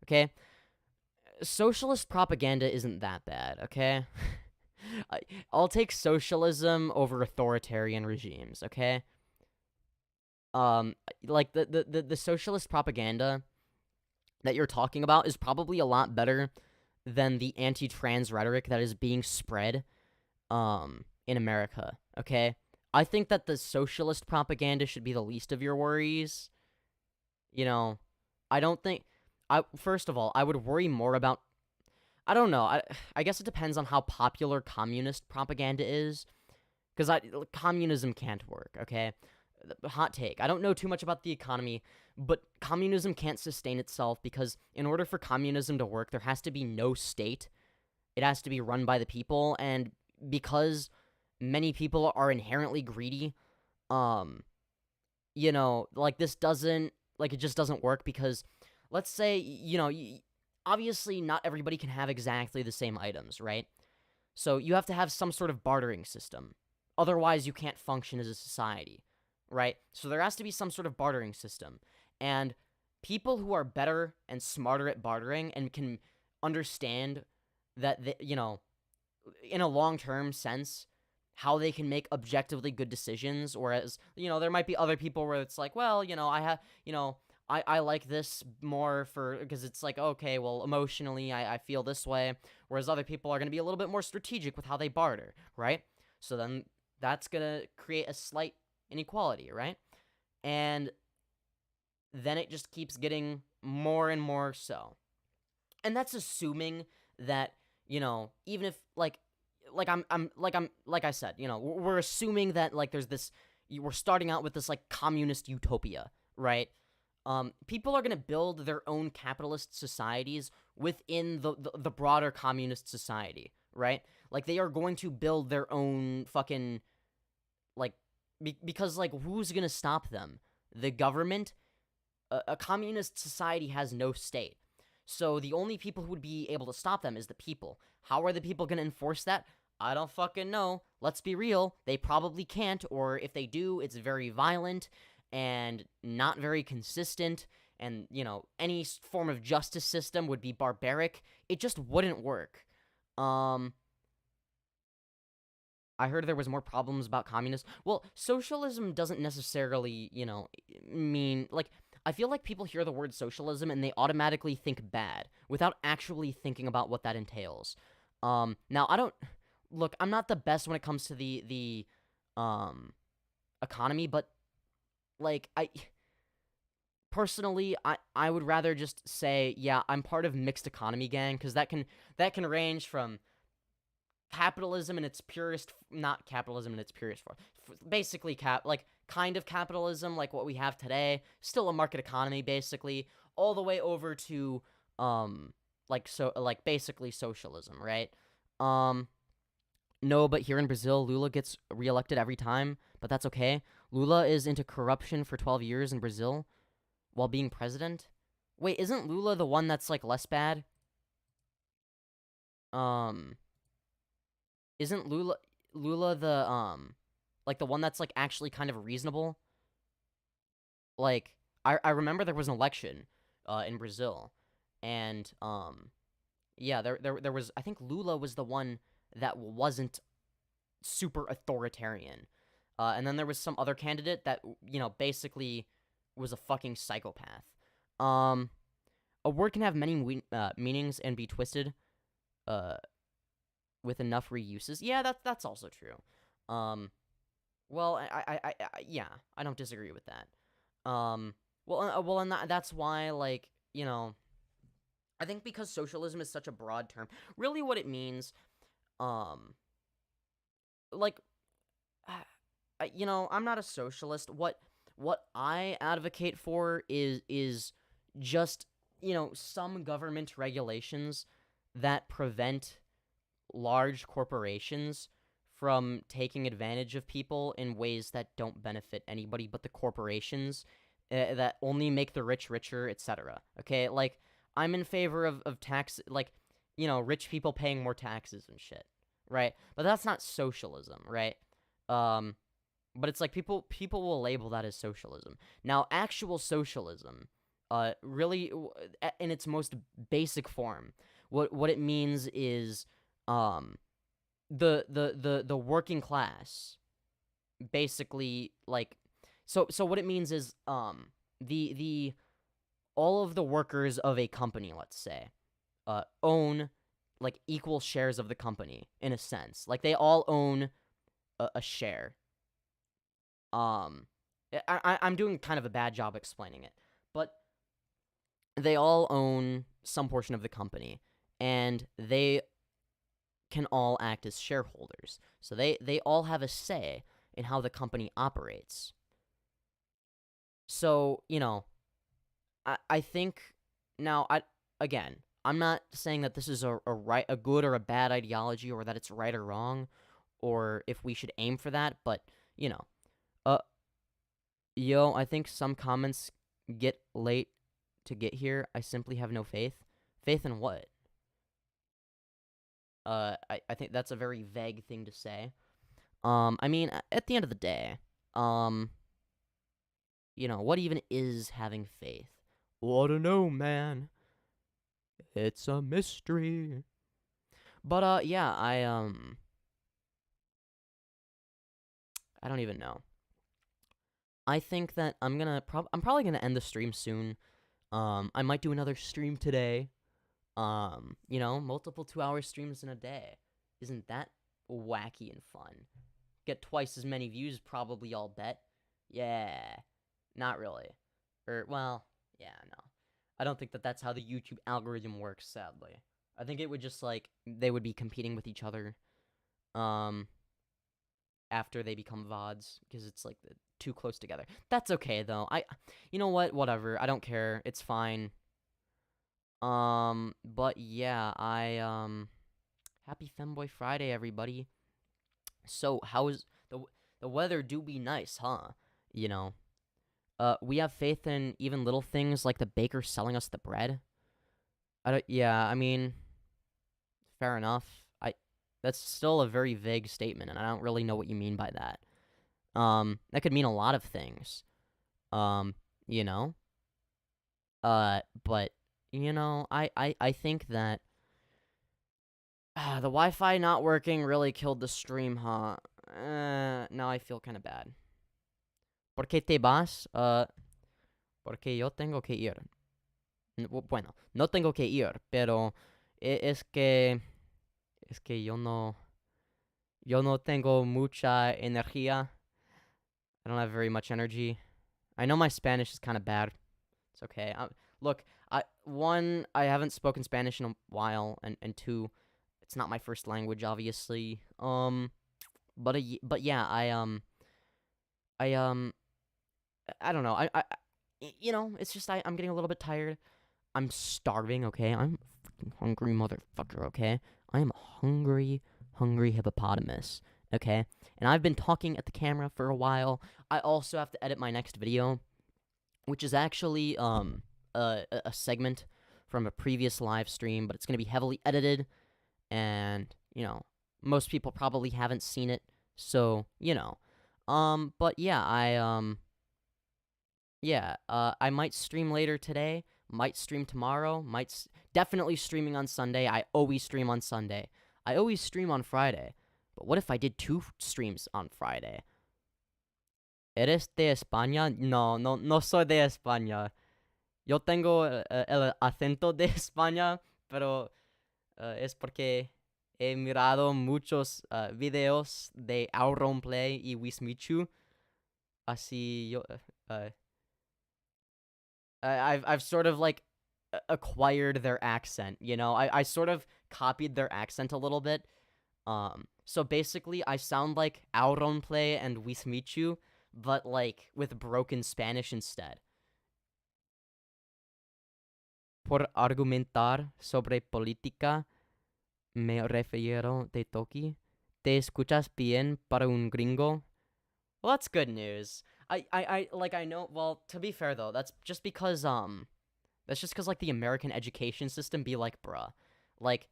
Okay? Socialist propaganda isn't that bad, okay? I'll take socialism over authoritarian regimes, okay? Like the socialist propaganda that you're talking about is probably a lot better than the anti-trans rhetoric that is being spread in America, okay? I think that the socialist propaganda should be the least of your worries. You know, I don't think first of all, I would worry more about, I don't know. I guess it depends on how popular communist propaganda is, because communism can't work, okay? Hot take. I don't know too much about the economy, but communism can't sustain itself because in order for communism to work, there has to be no state. It has to be run by the people, and because many people are inherently greedy, you know, like this doesn't, like it just doesn't work because, let's say, you know, obviously not everybody can have exactly the same items, right? So you have to have some sort of bartering system. Otherwise, you can't function as a society, right? So there has to be some sort of bartering system. And people who are better and smarter at bartering and can understand that, you know, in a long-term sense, how they can make objectively good decisions, whereas, you know, there might be other people where it's like, well, you know, I like this more because it's like, okay, well, emotionally, I feel this way, whereas other people are going to be a little bit more strategic with how they barter, right? So then that's going to create a slight inequality, right? And then it just keeps getting more and more so. And that's assuming that, you know, even if, like I said, you know, we're assuming that, like, there's this, we're starting out with this, like, communist utopia, right? People are going to build their own capitalist societies within the broader communist society, right? Like, they are going to build their own fucking, like, because, like, who's going to stop them? The government? A communist society has no state. So the only people who would be able to stop them is the people. How are the people going to enforce that? I don't fucking know. Let's be real. They probably can't, or if they do, it's very violent and not very consistent, and, you know, any form of justice system would be barbaric. It just wouldn't work. I heard there was more problems about communists. Well, socialism doesn't necessarily, you know, mean, like, I feel like people hear the word socialism and they automatically think bad without actually thinking about what that entails. Now, look, I'm not the best when it comes to the economy, but, like, personally, I would rather just say, yeah, I'm part of mixed economy gang, because that can range from capitalism in its purest, not capitalism in its purest form, basically kind of capitalism, like what we have today, still a market economy, basically, all the way over to, basically socialism, right? No, but here in Brazil, Lula gets reelected every time, but that's okay. Lula is into corruption for 12 years in Brazil while being president. Wait, isn't Lula the one that's, like, less bad? Isn't Lula the, like, the one that's, like, actually kind of reasonable? Like, I remember there was an election, in Brazil, And yeah, there was, I think Lula was the one that wasn't super authoritarian. And then there was some other candidate that, basically was a fucking psychopath. A word can have many meanings and be twisted with enough reuses. Yeah, that's also true. Well, yeah, I don't disagree with that. Well, and that's why, like, I think because socialism is such a broad term, really what it means, like, I'm not a socialist. What I advocate for is just, some government regulations that prevent large corporations from taking advantage of people in ways that don't benefit anybody but the corporations, that only make the rich richer, etc. Okay, like, I'm in favor of tax, like, rich people paying more taxes and shit, right? But that's not socialism, right? But it's like people will label that as socialism. Now, actual socialism, really, in its most basic form, what it means is, the working class, basically, like, so what it means is, the all of the workers of a company, let's say, own, like, equal shares of the company, in a sense. Like, they all own a share. I'm doing kind of a bad job explaining it, but they all own some portion of the company, and they can all act as shareholders. So they all have a say in how the company operates. So, I think, now, I'm not saying that this is a good or a bad ideology, or that it's right or wrong, or if we should aim for that, but, I think some comments get late to get here. I simply have no faith. Faith in what? I think that's a very vague thing to say. I mean, at the end of the day, what even is having faith? Well, I don't know, man. It's a mystery. But, yeah, I don't even know. I think that I'm probably gonna end the stream soon. I might do another stream today. Multiple 2-hour streams in a day. Isn't that wacky and fun? Get twice as many views, probably, I'll bet. Yeah. Not really. Well, yeah, no. I don't think that that's how the YouTube algorithm works, sadly. I think it would just, like, they would be competing with each other, after they become VODs, because it's, like, too close together. That's okay, though. You know what? Whatever. I don't care. It's fine. But yeah, happy Femboy Friday, everybody. So, how is the weather do be nice, huh? We have faith in even little things like the baker selling us the bread. I mean, fair enough. That's still a very vague statement, and I don't really know what you mean by that. That could mean a lot of things. But, I think that the Wi-Fi not working really killed the stream, huh? Now I feel kind of bad. ¿Por qué te vas? Porque yo tengo que ir. Bueno, no tengo que ir, pero es que yo no tengo mucha energía. I don't have very much energy. I know my Spanish is kind of bad. It's okay. Look, I haven't spoken Spanish in a while, and two, it's not my first language, obviously. But yeah, I don't know. It's just I'm getting a little bit tired. I'm starving, okay? I'm a freaking hungry motherfucker, okay? I am a hungry hippopotamus, okay? And I've been talking at the camera for a while. I also have to edit my next video, which is actually a segment from a previous live stream, but it's going to be heavily edited, and, most people probably haven't seen it, so, but yeah, I might stream later today, Might stream tomorrow. Definitely streaming on Sunday. I always stream on Sunday. I always stream on Friday. But what if I did 2 streams on Friday? ¿Eres de España? No soy de España. Yo tengo el acento de España, pero es porque he mirado muchos videos de Auronplay y Wismichu. Así yo I've sort of like acquired their accent, you know? I sort of copied their accent a little bit. So basically I sound like Auronplay and Wismichu, but like with broken Spanish instead. Por argumentar sobre política me refiero de Toki. ¿Te escuchas bien para un gringo? Well, that's good news. I know, well, to be fair though, that's just because like the American education system be like, bruh. Like,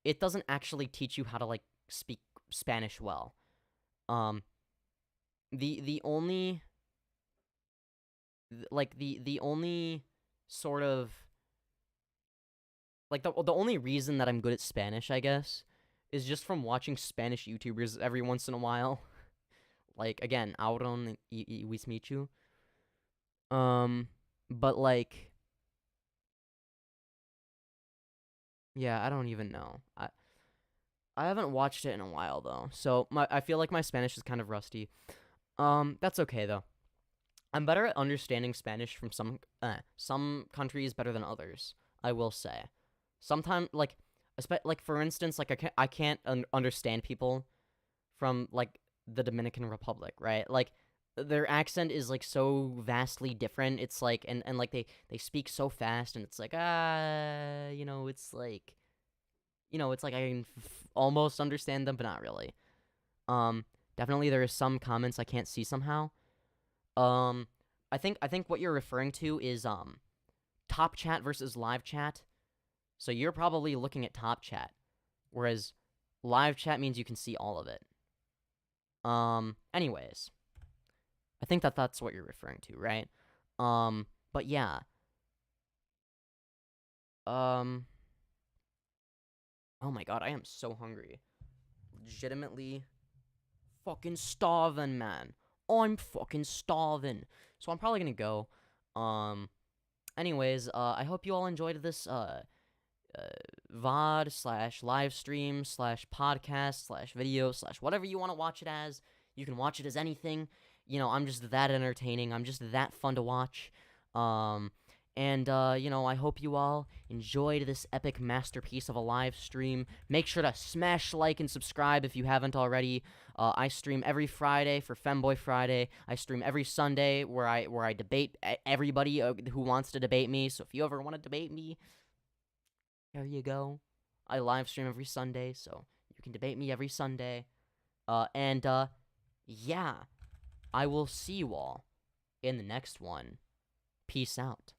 it doesn't actually teach you how to like speak Spanish well. The only sort of like the only reason that I'm good at Spanish, I guess, is just from watching Spanish YouTubers every once in a while. Like, again, Auron y Wismichu. But like, yeah, I don't even know. I haven't watched it in a while though, so I feel like my Spanish is kind of rusty. That's okay though. I'm better at understanding Spanish from some countries better than others, I will say. Sometimes, like for instance, like I can't understand people from like the Dominican Republic, right? Like their accent is like so vastly different. It's like and like they speak so fast, and it's like you know, it's like I can almost understand them, but not really. Definitely there are some comments I can't see somehow. I think what you're referring to is top chat versus live chat. So you're probably looking at top chat, whereas live chat means you can see all of it. Anyways, I think that's what you're referring to, right? But yeah. Oh my god, I am so hungry. Legitimately fucking starving, man. I'm fucking starving. So I'm probably gonna go. Anyways, I hope you all enjoyed this, VOD / live stream / podcast / video / whatever you want to watch it as. You can watch it as anything. You know, I'm just that entertaining. I'm just that fun to watch. And you know, I hope you all enjoyed this epic masterpiece of a live stream. Make sure to smash like and subscribe if you haven't already. I stream every Friday for Femboy Friday. I stream every Sunday where I debate everybody who wants to debate me. So if you ever want to debate me, there you go. I live stream every Sunday, so you can debate me every Sunday. Yeah, I will see you all in the next one. Peace out.